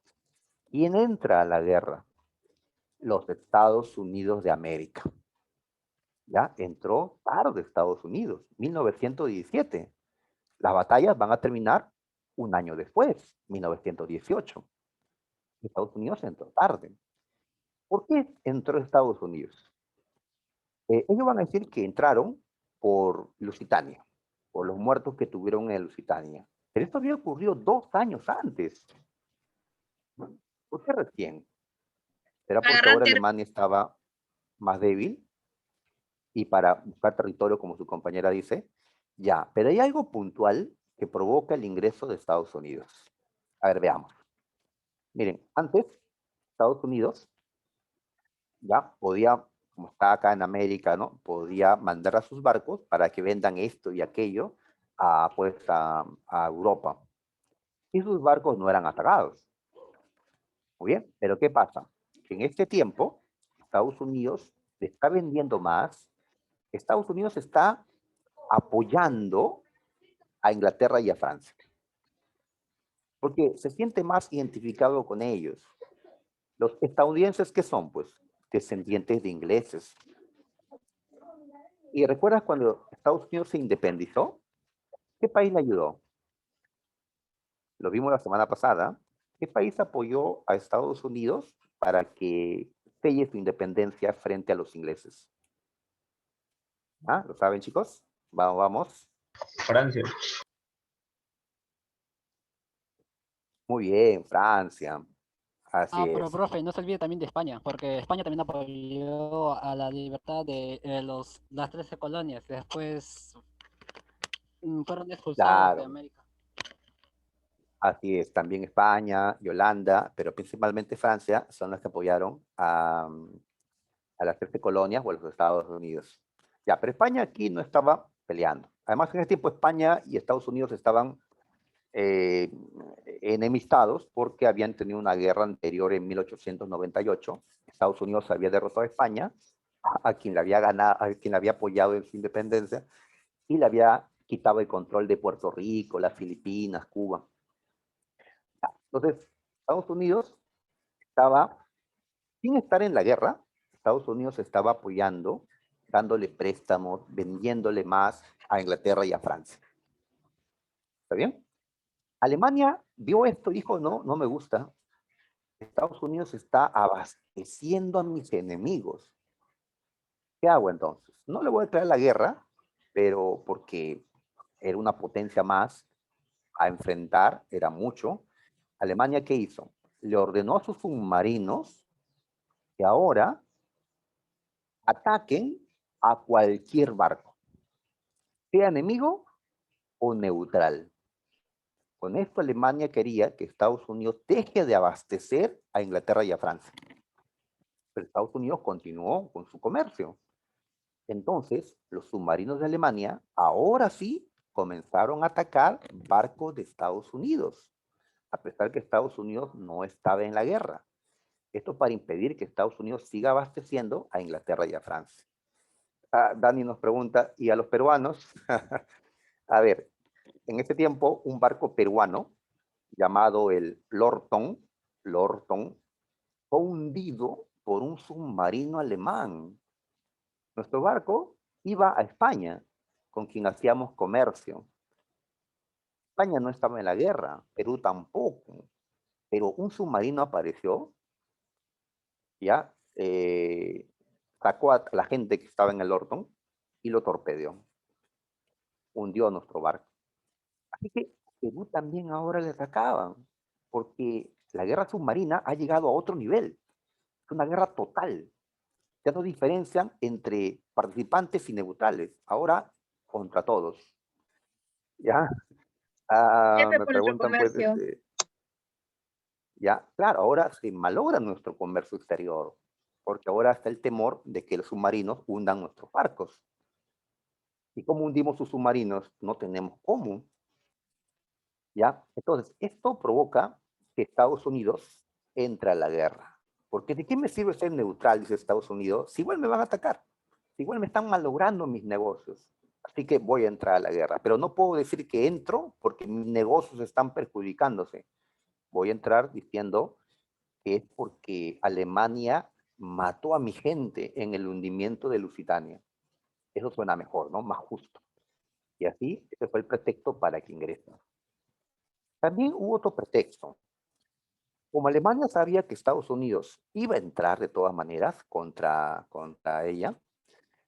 ¿quién entra a la guerra? Los Estados Unidos de América. Ya entró tarde Estados Unidos, 1917. Las batallas van a terminar un año después, 1918. Estados Unidos entró tarde. ¿Por qué entró Estados Unidos? Ellos van a decir que entraron por Lusitania, por los muertos que tuvieron en Lusitania. Pero esto había ocurrido 2 años antes. ¿Por qué recién? ¿Será porque ahora Alemania estaba más débil y para buscar territorio, como su compañera dice? Ya, pero hay algo puntual que provoca el ingreso de Estados Unidos. A ver, veamos. Miren, antes Estados Unidos ya podía, como está acá en América, ¿no? Podía mandar a sus barcos para que vendan esto y aquello a, pues, a Europa. Y sus barcos no eran atacados. Muy bien, pero ¿qué pasa? Que en este tiempo, Estados Unidos le está vendiendo más, Estados Unidos está apoyando a Inglaterra y a Francia, porque se siente más identificado con ellos. Los estadounidenses, ¿qué son? Pues descendientes de ingleses. ¿Y recuerdas cuando Estados Unidos se independizó? ¿Qué país le ayudó? Lo vimos la semana pasada. ¿Qué país apoyó a Estados Unidos para que selle su independencia frente a los ingleses? ¿Ah? ¿Lo saben, chicos? Vamos, vamos. Francia. Muy bien, Francia. Así Ah, pero es. profe, no se olvide también de España, porque España también apoyó a la libertad de las 13 colonias. Después fueron expulsados de Claro, América. así es. También España y Holanda, pero principalmente Francia, son las que apoyaron a las 13 colonias o a los Estados Unidos. Ya, pero España aquí no estaba peleando. Además, en ese tiempo España y Estados Unidos estaban eh, enemistados porque habían tenido una guerra anterior en 1898. Estados Unidos había derrotado a España, a quien le había ganado, a quien le había apoyado en su independencia, y le había quitado el control de Puerto Rico, las Filipinas, Cuba. Entonces, Estados Unidos estaba, sin estar en la guerra, Estados Unidos estaba apoyando, dándole préstamos, vendiéndole más a Inglaterra y a Francia. ¿Está bien? Alemania vio esto y dijo, no, no me gusta. Estados Unidos está abasteciendo a mis enemigos. ¿Qué hago entonces? No le voy a declarar la guerra, pero porque era una potencia más a enfrentar, era mucho. Alemania, ¿qué hizo? Le ordenó a sus submarinos que ahora ataquen a cualquier barco, sea enemigo o neutral. Con esto Alemania quería que Estados Unidos deje de abastecer a Inglaterra y a Francia. Pero Estados Unidos continuó con su comercio. Entonces, los submarinos de Alemania ahora sí comenzaron a atacar barcos de Estados Unidos, a pesar que Estados Unidos no estaba en la guerra. Esto para impedir que Estados Unidos siga abasteciendo a Inglaterra y a Francia. Dani nos pregunta, ¿y a los peruanos? A ver, en ese tiempo un barco peruano llamado el Lorton, fue hundido por un submarino alemán. Nuestro barco iba a España, con quien hacíamos comercio. España no estaba en la guerra, Perú tampoco, pero un submarino apareció, ya, sacó a la gente que estaba en el Orton y lo torpedeó, hundió nuestro barco. Así que a Perú también ahora le atacaban, porque la guerra submarina ha llegado a otro nivel, es una guerra total. Ya no diferencian entre participantes y neutrales, ahora contra todos. ¿Ya? Siempre Me por nuestro preguntan, pues, comercio. ya, claro, ahora se malogra nuestro comercio exterior, porque ahora está el temor de que los submarinos hundan nuestros barcos. ¿Y cómo hundimos sus submarinos? No tenemos cómo, ¿ya? Entonces, esto provoca que Estados Unidos entre a la guerra. Porque ¿de qué me sirve ser neutral, dice Estados Unidos, si igual me van a atacar? Si igual me están malogrando mis negocios. Así que voy a entrar a la guerra. Pero no puedo decir que entro porque mis negocios están perjudicándose. Voy a entrar diciendo que es porque Alemania mató a mi gente en el hundimiento de Lusitania. Eso suena mejor, ¿no? Más justo. Y así, ese fue el pretexto para que ingresen. También hubo otro pretexto. Como Alemania sabía que Estados Unidos iba a entrar de todas maneras contra ella,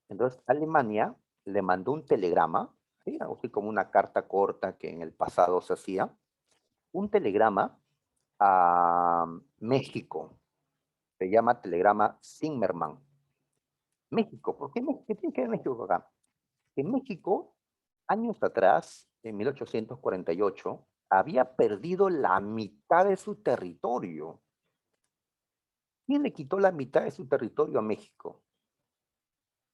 entonces Alemania le mandó un telegrama, ¿sí? Así como una carta corta que en el pasado se hacía, un telegrama a México. Se llama telegrama Zimmermann. México, ¿por qué, qué tiene que ver México acá? En México, años atrás, en 1848, había perdido la mitad de su territorio. ¿Quién le quitó la mitad de su territorio a México?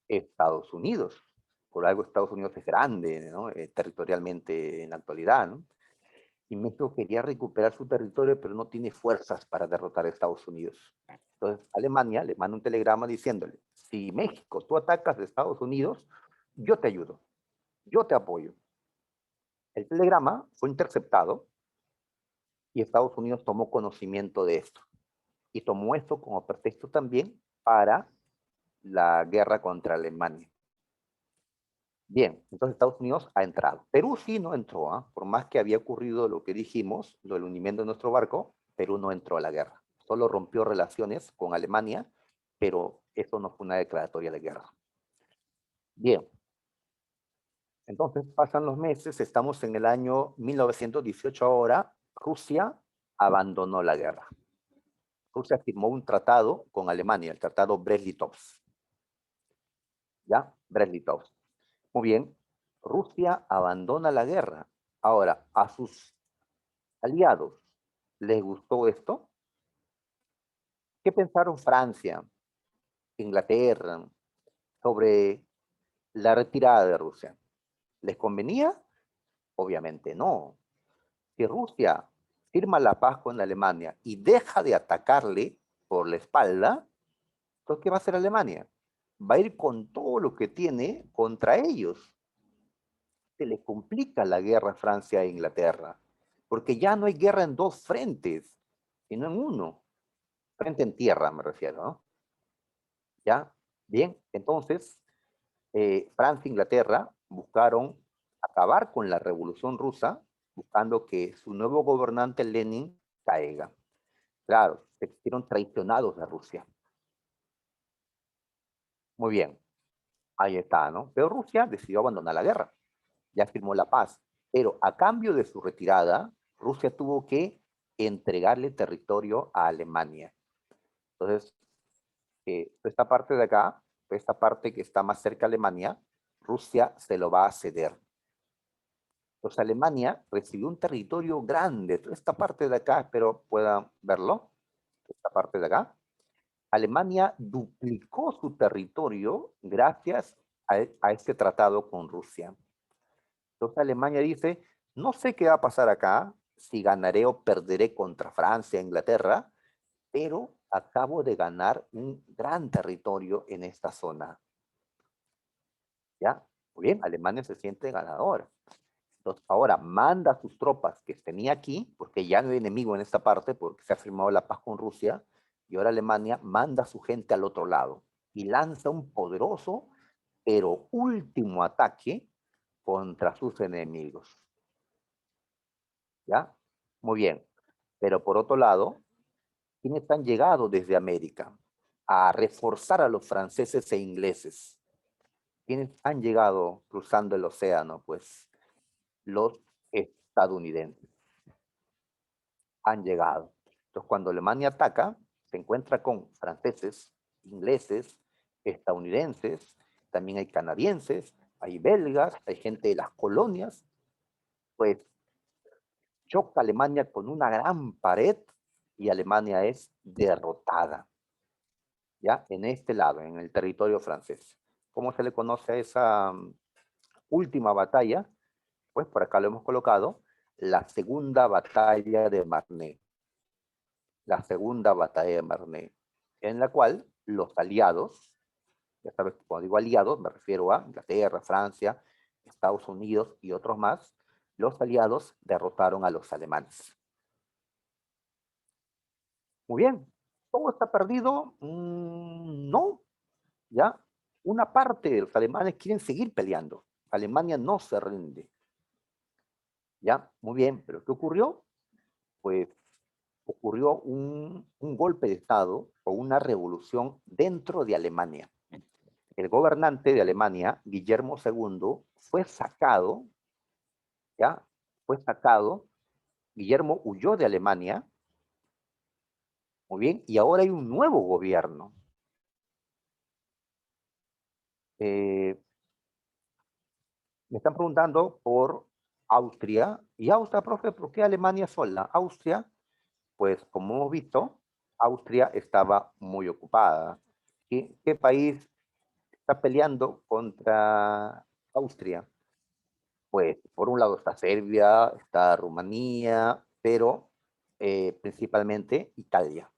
Estados Unidos. Por algo Estados Unidos es grande, ¿no? Territorialmente en la actualidad, ¿no? Y México quería recuperar su territorio, pero no tiene fuerzas para derrotar a Estados Unidos. Entonces Alemania le manda un telegrama diciéndole, si México tú atacas a Estados Unidos, yo te ayudo, yo te apoyo. El telegrama fue interceptado y Estados Unidos tomó conocimiento de esto. Y tomó esto como pretexto también para la guerra contra Alemania. Bien, entonces Estados Unidos ha entrado. Perú sí no entró, ¿eh? Por más que había ocurrido lo que dijimos, lo del hundimiento de nuestro barco, Perú no entró a la guerra. Solo rompió relaciones con Alemania, pero eso no fue una declaratoria de guerra. Bien, entonces pasan los meses, estamos en el año 1918 ahora, Rusia abandonó la guerra. Rusia firmó un tratado con Alemania, el tratado Brest-Litovsk. ¿Ya? Brest-Litovsk. Muy bien, Rusia abandona la guerra. Ahora, a sus aliados, ¿les gustó esto? ¿Qué pensaron Francia, Inglaterra sobre la retirada de Rusia? ¿Les convenía? Obviamente no. Si Rusia firma la paz con Alemania y deja de atacarle por la espalda, entonces, ¿qué va a hacer Alemania? Va a ir con todo lo que tiene contra ellos. Se le complica la guerra a Francia e Inglaterra, porque ya no hay guerra en dos frentes, sino en uno. Frente en tierra, me refiero, ¿no? ¿Ya? Bien, entonces, Francia e Inglaterra buscaron acabar con la revolución rusa, buscando que su nuevo gobernante Lenin caiga. Claro, se hicieron traicionados de Rusia. Muy bien, ahí está, ¿no? Pero Rusia decidió abandonar la guerra, ya firmó la paz, pero a cambio de su retirada, Rusia tuvo que entregarle territorio a Alemania. Entonces, esta parte de acá, esta parte que está más cerca de Alemania, Rusia se lo va a ceder. Entonces Alemania recibió un territorio grande. Esta parte de acá, espero puedan verlo. Esta parte de acá. Alemania duplicó su territorio gracias a este tratado con Rusia. Entonces Alemania dice, no sé qué va a pasar acá, si ganaré o perderé contra Francia, Inglaterra, pero acabo de ganar un gran territorio en esta zona. ¿Ya? Muy bien, Alemania se siente ganadora. Entonces, ahora manda sus tropas que tenía aquí, porque ya no hay enemigo en esta parte, porque se ha firmado la paz con Rusia, y ahora Alemania manda a su gente al otro lado y lanza un poderoso, pero último ataque contra sus enemigos. ¿Ya? Muy bien. Pero por otro lado, ¿quiénes han llegado desde América a reforzar a los franceses e ingleses? ¿Quiénes han llegado cruzando el océano? Pues los estadounidenses han llegado. Entonces, cuando Alemania ataca, se encuentra con franceses, ingleses, estadounidenses, también hay canadienses, hay belgas, hay gente de las colonias, pues choca Alemania con una gran pared y Alemania es derrotada, ¿ya? En este lado, en el territorio francés. ¿Cómo se le conoce a esa última batalla? Pues por acá lo hemos colocado, la segunda batalla de Marne. La segunda batalla de Marne, en la cual los aliados, ya sabes, cuando digo aliados, me refiero a Inglaterra, Francia, Estados Unidos y otros más, los aliados derrotaron a los alemanes. Muy bien, ¿todo está perdido? No, ¿ya? Una parte de los alemanes quieren seguir peleando. Alemania no se rinde. ¿Ya? Muy bien, pero ¿qué ocurrió? Pues ocurrió un golpe de Estado o una revolución dentro de Alemania. El gobernante de Alemania, Guillermo II, fue sacado, ¿ya? Fue sacado. Guillermo huyó de Alemania, muy bien, y ahora hay un nuevo gobierno. Me están preguntando por Austria. ¿Y Austria, profe, por qué Alemania sola? Austria, pues como hemos visto, Austria estaba muy ocupada. ¿Qué país está peleando contra Austria? Pues por un lado está Serbia, está Rumanía, pero principalmente Italia.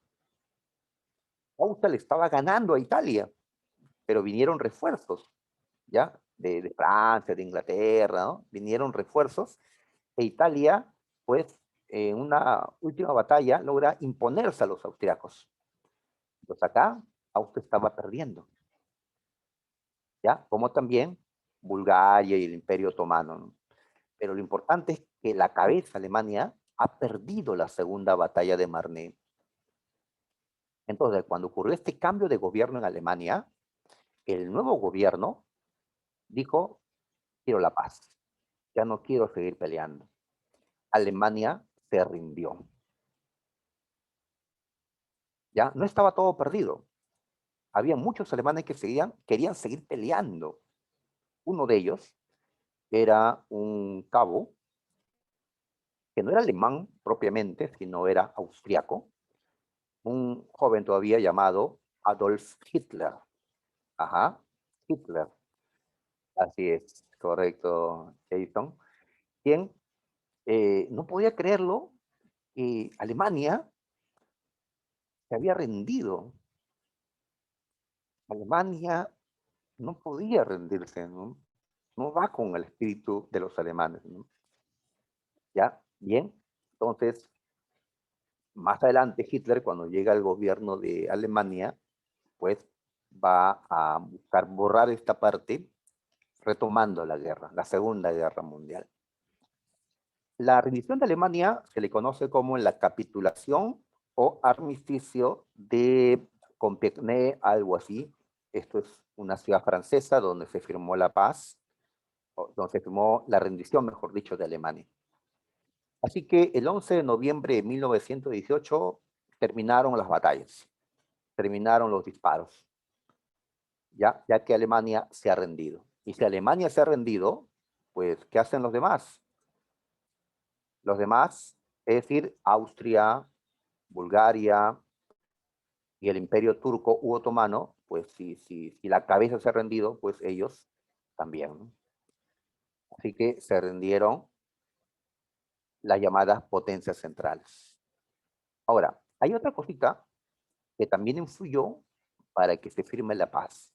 Austria le estaba ganando a Italia, pero vinieron refuerzos, ¿ya? De Francia, de Inglaterra, ¿no? Vinieron refuerzos e Italia, pues, en una última batalla logra imponerse a los austriacos. Entonces acá Austria estaba perdiendo, ¿ya? Como también Bulgaria y el Imperio Otomano, ¿no? Pero lo importante es que la cabeza Alemania ha perdido la segunda batalla de Marne. Entonces, cuando ocurrió este cambio de gobierno en Alemania, el nuevo gobierno dijo, quiero la paz, ya no quiero seguir peleando. Alemania se rindió. Ya no estaba todo perdido. Había muchos alemanes que querían seguir peleando. Uno de ellos era un cabo que no era alemán propiamente, sino era austriaco, un joven todavía llamado Adolf Hitler. Ajá, Hitler, así es, correcto, Jason, quien no podía creerlo que Alemania se había rendido. Alemania no podía rendirse, ¿no? No va con el espíritu de los alemanes, ¿no? ¿Ya? Bien, entonces, más adelante Hitler, cuando llega al gobierno de Alemania, pues va a buscar borrar esta parte, retomando la guerra, la Segunda Guerra Mundial. La rendición de Alemania se le conoce como la capitulación o armisticio de Compiègne, algo así. Esto es una ciudad francesa donde se firmó la paz, donde se firmó la rendición, mejor dicho, de Alemania. Así que el 11 de noviembre de 1918 terminaron las batallas, terminaron los disparos, ya que Alemania se ha rendido. Y si Alemania se ha rendido, pues, ¿qué hacen los demás? Los demás, es decir, Austria, Bulgaria y el Imperio Turco u Otomano, pues si la cabeza se ha rendido, pues ellos también, ¿no? Así que se rindieron las llamadas potencias centrales. Ahora, hay otra cosita que también influyó para que se firme la paz.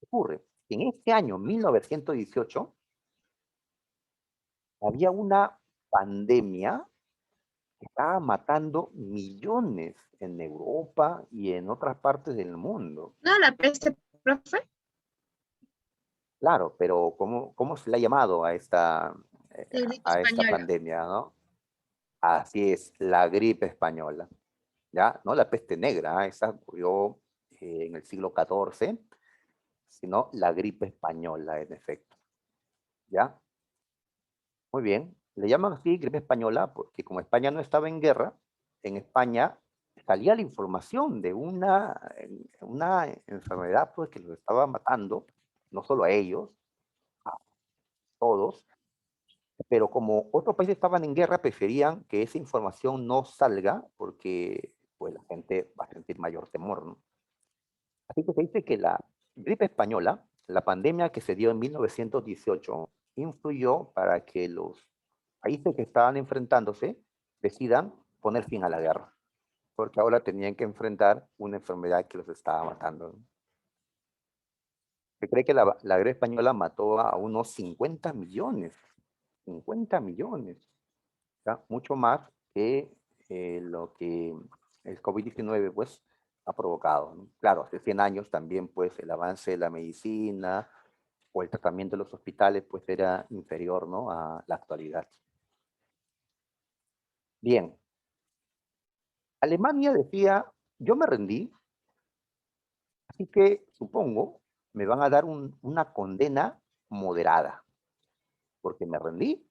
Ocurre que en este año 1918 había una pandemia que estaba matando millones en Europa y en otras partes del mundo. No, la peste, profe. Claro, pero ¿cómo se le ha llamado La gripe a esta española. pandemia, ¿no? Así es, la gripe española, ¿ya? No la peste negra, esa ocurrió en el siglo XIV, sino la gripe española, en efecto, ¿ya? Muy bien, le llaman así gripe española porque como España no estaba en guerra, en España salía la información de una enfermedad pues, que los estaba matando, no solo a ellos, a todos, pero como otros países estaban en guerra, preferían que esa información no salga porque pues, la gente va a sentir mayor temor, ¿no? Así que se dice que la gripe española, la pandemia que se dio en 1918, influyó para que los países que estaban enfrentándose decidan poner fin a la guerra, porque ahora tenían que enfrentar una enfermedad que los estaba matando, ¿no? Se cree que la gripe española mató a unos 50 millones, ¿ya? Mucho más que lo que el COVID-19 pues ha provocado, ¿no? Claro, hace 100 años también pues el avance de la medicina o el tratamiento de los hospitales pues era inferior, ¿no? A la actualidad. Bien, Alemania decía, yo me rendí, así que supongo me van a dar una condena moderada, porque me rendí.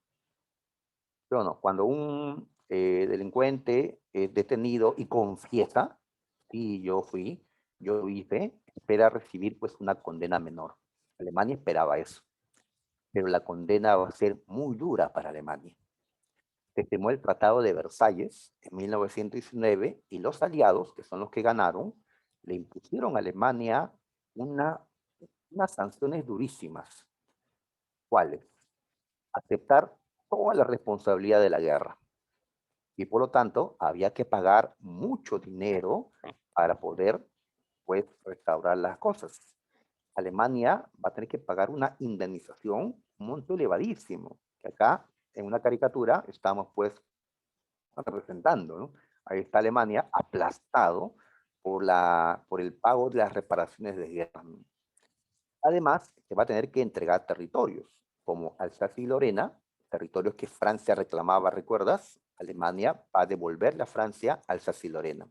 Pero no, cuando un delincuente es detenido y confiesa, sí, yo lo hice, espera recibir pues una condena menor. Alemania esperaba eso, pero la condena va a ser muy dura para Alemania. Se firmó el Tratado de Versalles en 1919 y los aliados, que son los que ganaron, le impusieron a Alemania una, unas sanciones durísimas. ¿Cuáles? Aceptar toda la responsabilidad de la guerra. Y por lo tanto, había que pagar mucho dinero para poder, pues, restaurar las cosas. Alemania va a tener que pagar una indemnización, un monto elevadísimo, que acá en una caricatura estamos, pues, representando, ¿no? Ahí está Alemania aplastado por el pago de las reparaciones de guerra, ¿no? Además, se va a tener que entregar territorios, como Alsacia y Lorena, territorios que Francia reclamaba, ¿recuerdas? Alemania va a devolverle a Francia Alsacia y Lorena.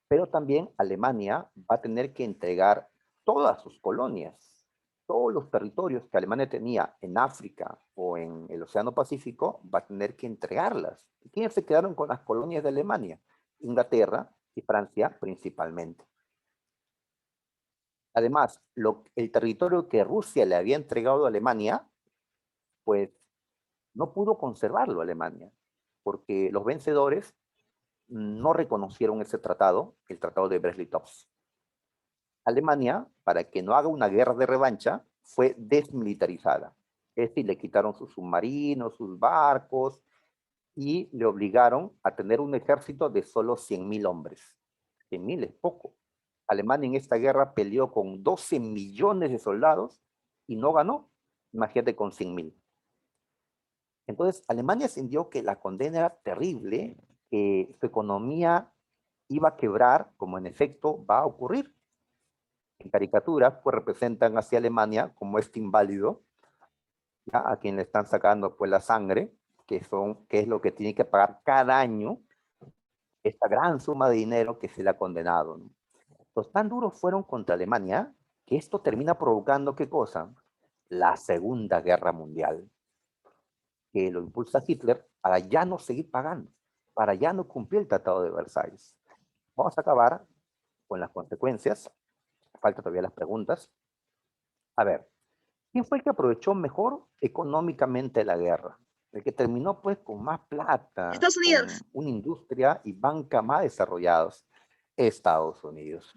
Pero también Alemania va a tener que entregar todas sus colonias, todos los territorios que Alemania tenía en África o en el Océano Pacífico, va a tener que entregarlas. ¿Y quiénes se quedaron con las colonias de Alemania? Inglaterra y Francia principalmente. Además, el territorio que Rusia le había entregado a Alemania, pues no pudo conservarlo Alemania, porque los vencedores no reconocieron ese tratado, el tratado de Brest-Litovsk. Alemania, para que no haga una guerra de revancha, fue desmilitarizada. Es decir, le quitaron sus submarinos, sus barcos, y le obligaron a tener un ejército de solo 100.000 hombres. 100.000 es poco. Alemania en esta guerra peleó con 12 millones de soldados y no ganó. Imagínate con 100.000. Entonces, Alemania sintió que la condena era terrible, que su economía iba a quebrar, como en efecto va a ocurrir. En caricaturas, pues representan hacia Alemania como este inválido, ¿ya? A quien le están sacando pues la sangre, que es lo que tiene que pagar cada año esta gran suma de dinero que se le ha condenado, ¿no? Los tan duros fueron contra Alemania que esto termina provocando, ¿qué cosa? La Segunda Guerra Mundial, que lo impulsa Hitler para ya no seguir pagando, para ya no cumplir el Tratado de Versalles. Vamos a acabar con las consecuencias. Faltan todavía las preguntas. A ver, ¿quién fue el que aprovechó mejor económicamente la guerra? El que terminó pues con más plata, Estados Unidos. con una industria y banca más desarrollados. Estados Unidos.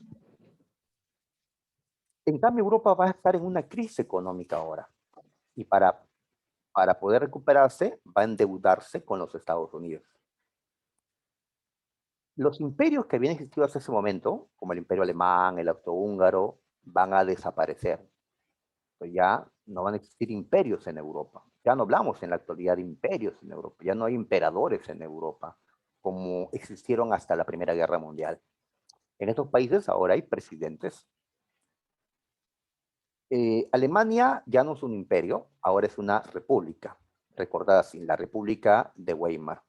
En cambio, Europa va a estar en una crisis económica ahora. Y para poder recuperarse, va a endeudarse con los Estados Unidos. Los imperios que habían existido hasta ese momento, como el imperio alemán, el austrohúngaro, van a desaparecer. Pues ya no van a existir imperios en Europa. Ya no hablamos en la actualidad de imperios en Europa. Ya no hay emperadores en Europa, como existieron hasta la Primera Guerra Mundial. En estos países ahora hay presidentes. Alemania ya no es un imperio, ahora es una república, recordad así, la República de Weimar.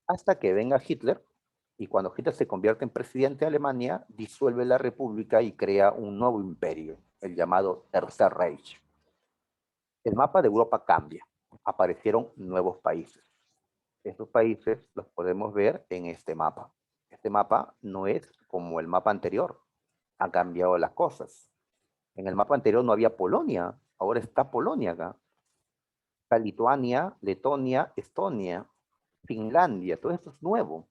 Hasta que venga Hitler, y cuando Hitler se convierte en presidente de Alemania, disuelve la república y crea un nuevo imperio, el llamado Tercer Reich. El mapa de Europa cambia, aparecieron nuevos países. Estos países los podemos ver en este mapa. Este mapa no es como el mapa anterior, han cambiado las cosas. En el mapa anterior no había Polonia, ahora está Polonia acá. Está Lituania, Letonia, Estonia, Finlandia, todo esto es nuevo.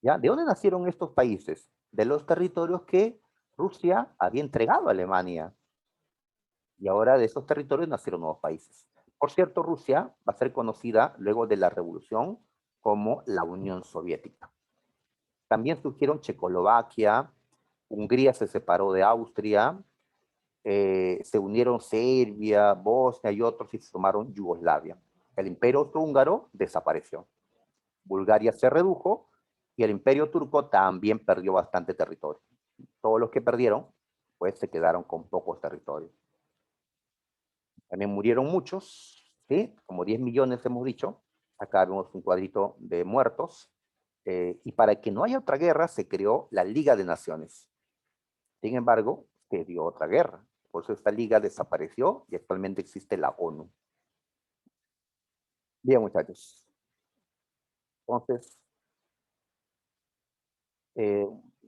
¿Ya? ¿De dónde nacieron estos países? De los territorios que Rusia había entregado a Alemania. Y ahora de esos territorios nacieron nuevos países. Por cierto, Rusia va a ser conocida luego de la revolución como la Unión Soviética. También surgieron Checoslovaquia, Hungría se separó de Austria, se unieron Serbia, Bosnia y otros y se formaron Yugoslavia. El imperio austrohúngaro desapareció. Bulgaria se redujo y el imperio turco también perdió bastante territorio. Todos los que perdieron, pues se quedaron con pocos territorios. También murieron muchos, ¿sí? Como 10 millones hemos dicho. Acá vemos un cuadrito de muertos. Y para que no haya otra guerra, se creó la Liga de Naciones. Sin embargo, se dio otra guerra. Por eso esta liga desapareció y actualmente existe la ONU. Bien, muchachos. Entonces,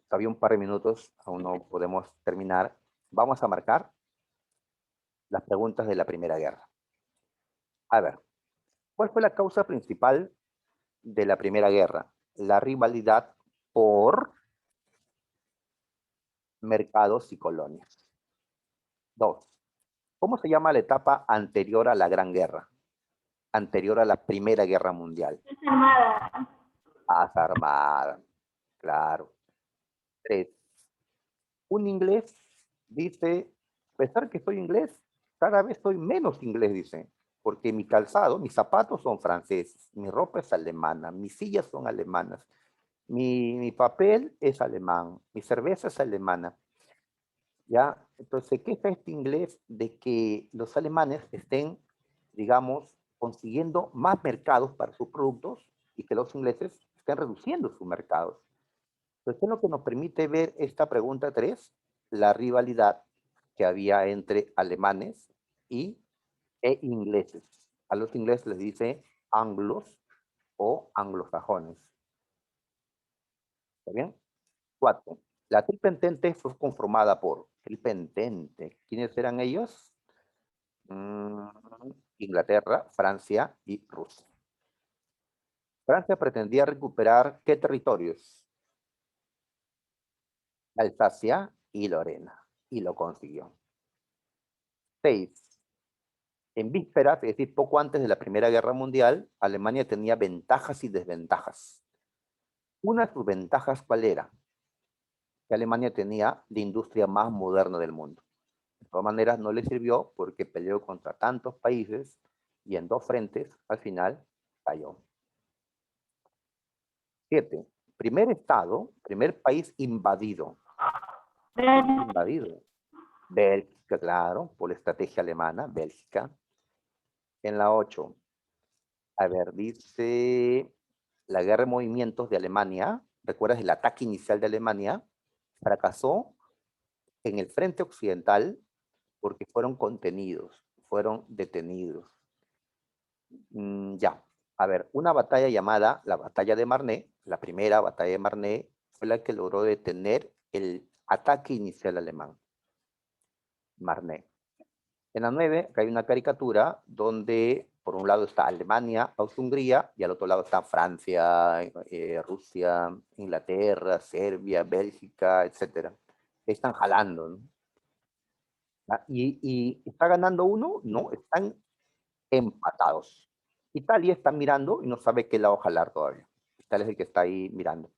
todavía un par de minutos, aún no podemos terminar. Vamos a marcar las preguntas de la Primera Guerra. A ver, ¿cuál fue la causa principal de la Primera Guerra? La rivalidad por mercados y colonias. 2. ¿Cómo se llama la etapa anterior a la Gran Guerra? Anterior a la Primera Guerra Mundial. Armada. Paz armada, claro. 3. Un inglés dice, a pesar que soy inglés, cada vez soy menos inglés, dice, porque mi calzado, mis zapatos son franceses, mi ropa es alemana, mis sillas son alemanas, mi papel es alemán, mi cerveza es alemana. ¿Ya? Entonces se queja este inglés de que los alemanes estén, digamos, consiguiendo más mercados para sus productos y que los ingleses estén reduciendo sus mercados. Entonces, ¿qué es lo que nos permite ver esta pregunta 3? La rivalidad que había entre alemanes e ingleses. A los ingleses les dice anglos o anglosajones. ¿Está bien? 4. La Triple Entente fue conformada por Triple Entente. ¿Quiénes eran ellos? Inglaterra, Francia y Rusia. Francia pretendía recuperar ¿qué territorios? Alsacia y Lorena, y lo consiguió. 6. En vísperas, es decir, poco antes de la Primera Guerra Mundial, Alemania tenía ventajas y desventajas. Una de sus ventajas, ¿cuál era? Que Alemania tenía la industria más moderna del mundo. De todas maneras, no le sirvió porque peleó contra tantos países y en 2 frentes, al final, cayó. 7. Primer país invadido. Invadido. Bélgica, claro, por la estrategia alemana, Bélgica. En la 8, a ver, dice la guerra de movimientos de Alemania, ¿recuerdas el ataque inicial de Alemania? Fracasó en el frente occidental porque fueron contenidos, fueron detenidos. Ya, a ver, una batalla llamada la batalla de Marne, la primera batalla de Marne, fue la que logró detener el ataque inicial alemán. Marne. En la 9, acá hay una caricatura donde por un lado está Alemania, Austria-Hungría, y al otro lado está Francia, Rusia, Inglaterra, Serbia, Bélgica, etc. Están jalando, ¿no? ¿Y está ganando uno? No, están empatados. Italia está mirando y no sabe qué lado jalar todavía. Italia es el que está ahí mirando.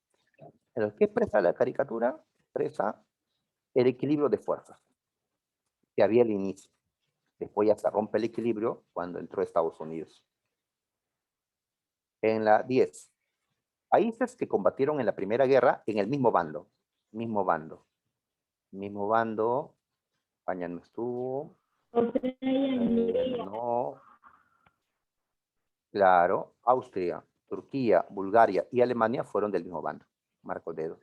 Entonces, ¿qué expresa la caricatura? Expresa el equilibrio de fuerzas que había al inicio. Después ya se rompe el equilibrio cuando entró Estados Unidos. En la 10, países que combatieron en la Primera Guerra en el mismo bando. Mismo bando. Mismo bando. España no estuvo. No. Claro, Austria, Turquía, Bulgaria y Alemania fueron del mismo bando. Marco dedo.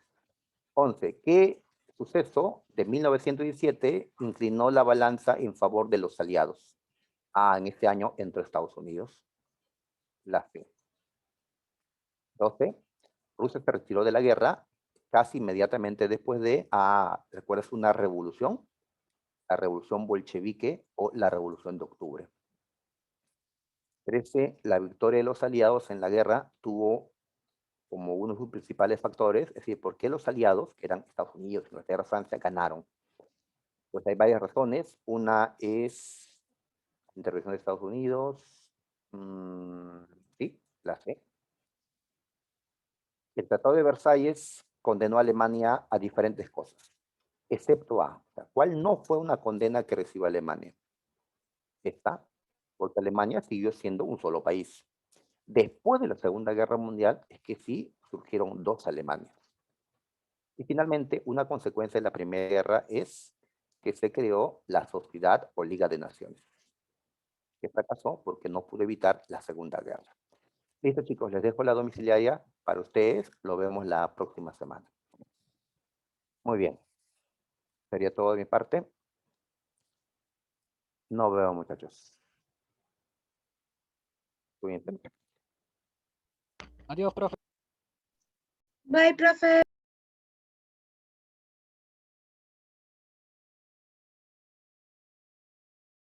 11. ¿Qué suceso de 1917 inclinó la balanza en favor de los aliados? En ese año entró Estados Unidos. La fe. 12. Rusia se retiró de la guerra casi inmediatamente después de, ¿recuerdas una revolución? La revolución bolchevique o la revolución de octubre. 13. La victoria de los aliados en la guerra tuvo como uno de sus principales factores, es decir, ¿por qué los aliados, que eran Estados Unidos, Inglaterra, Francia, ganaron? Pues hay varias razones. Una es intervención de Estados Unidos. Sí, la sé. El Tratado de Versalles condenó a Alemania a diferentes cosas, excepto a, ¿cuál no fue una condena que recibió Alemania? Esta, porque Alemania siguió siendo un solo país. Después de la Segunda Guerra Mundial es que sí surgieron 2 Alemanias. Y finalmente, una consecuencia de la Primera Guerra es que se creó la Sociedad o Liga de Naciones, que fracasó porque no pudo evitar la Segunda Guerra. Listo, chicos, les dejo la domiciliaria para ustedes. Lo vemos la próxima semana. Muy bien. Sería todo de mi parte. No veo, muchachos. Cuídense. Adiós, profe. Bye, profe.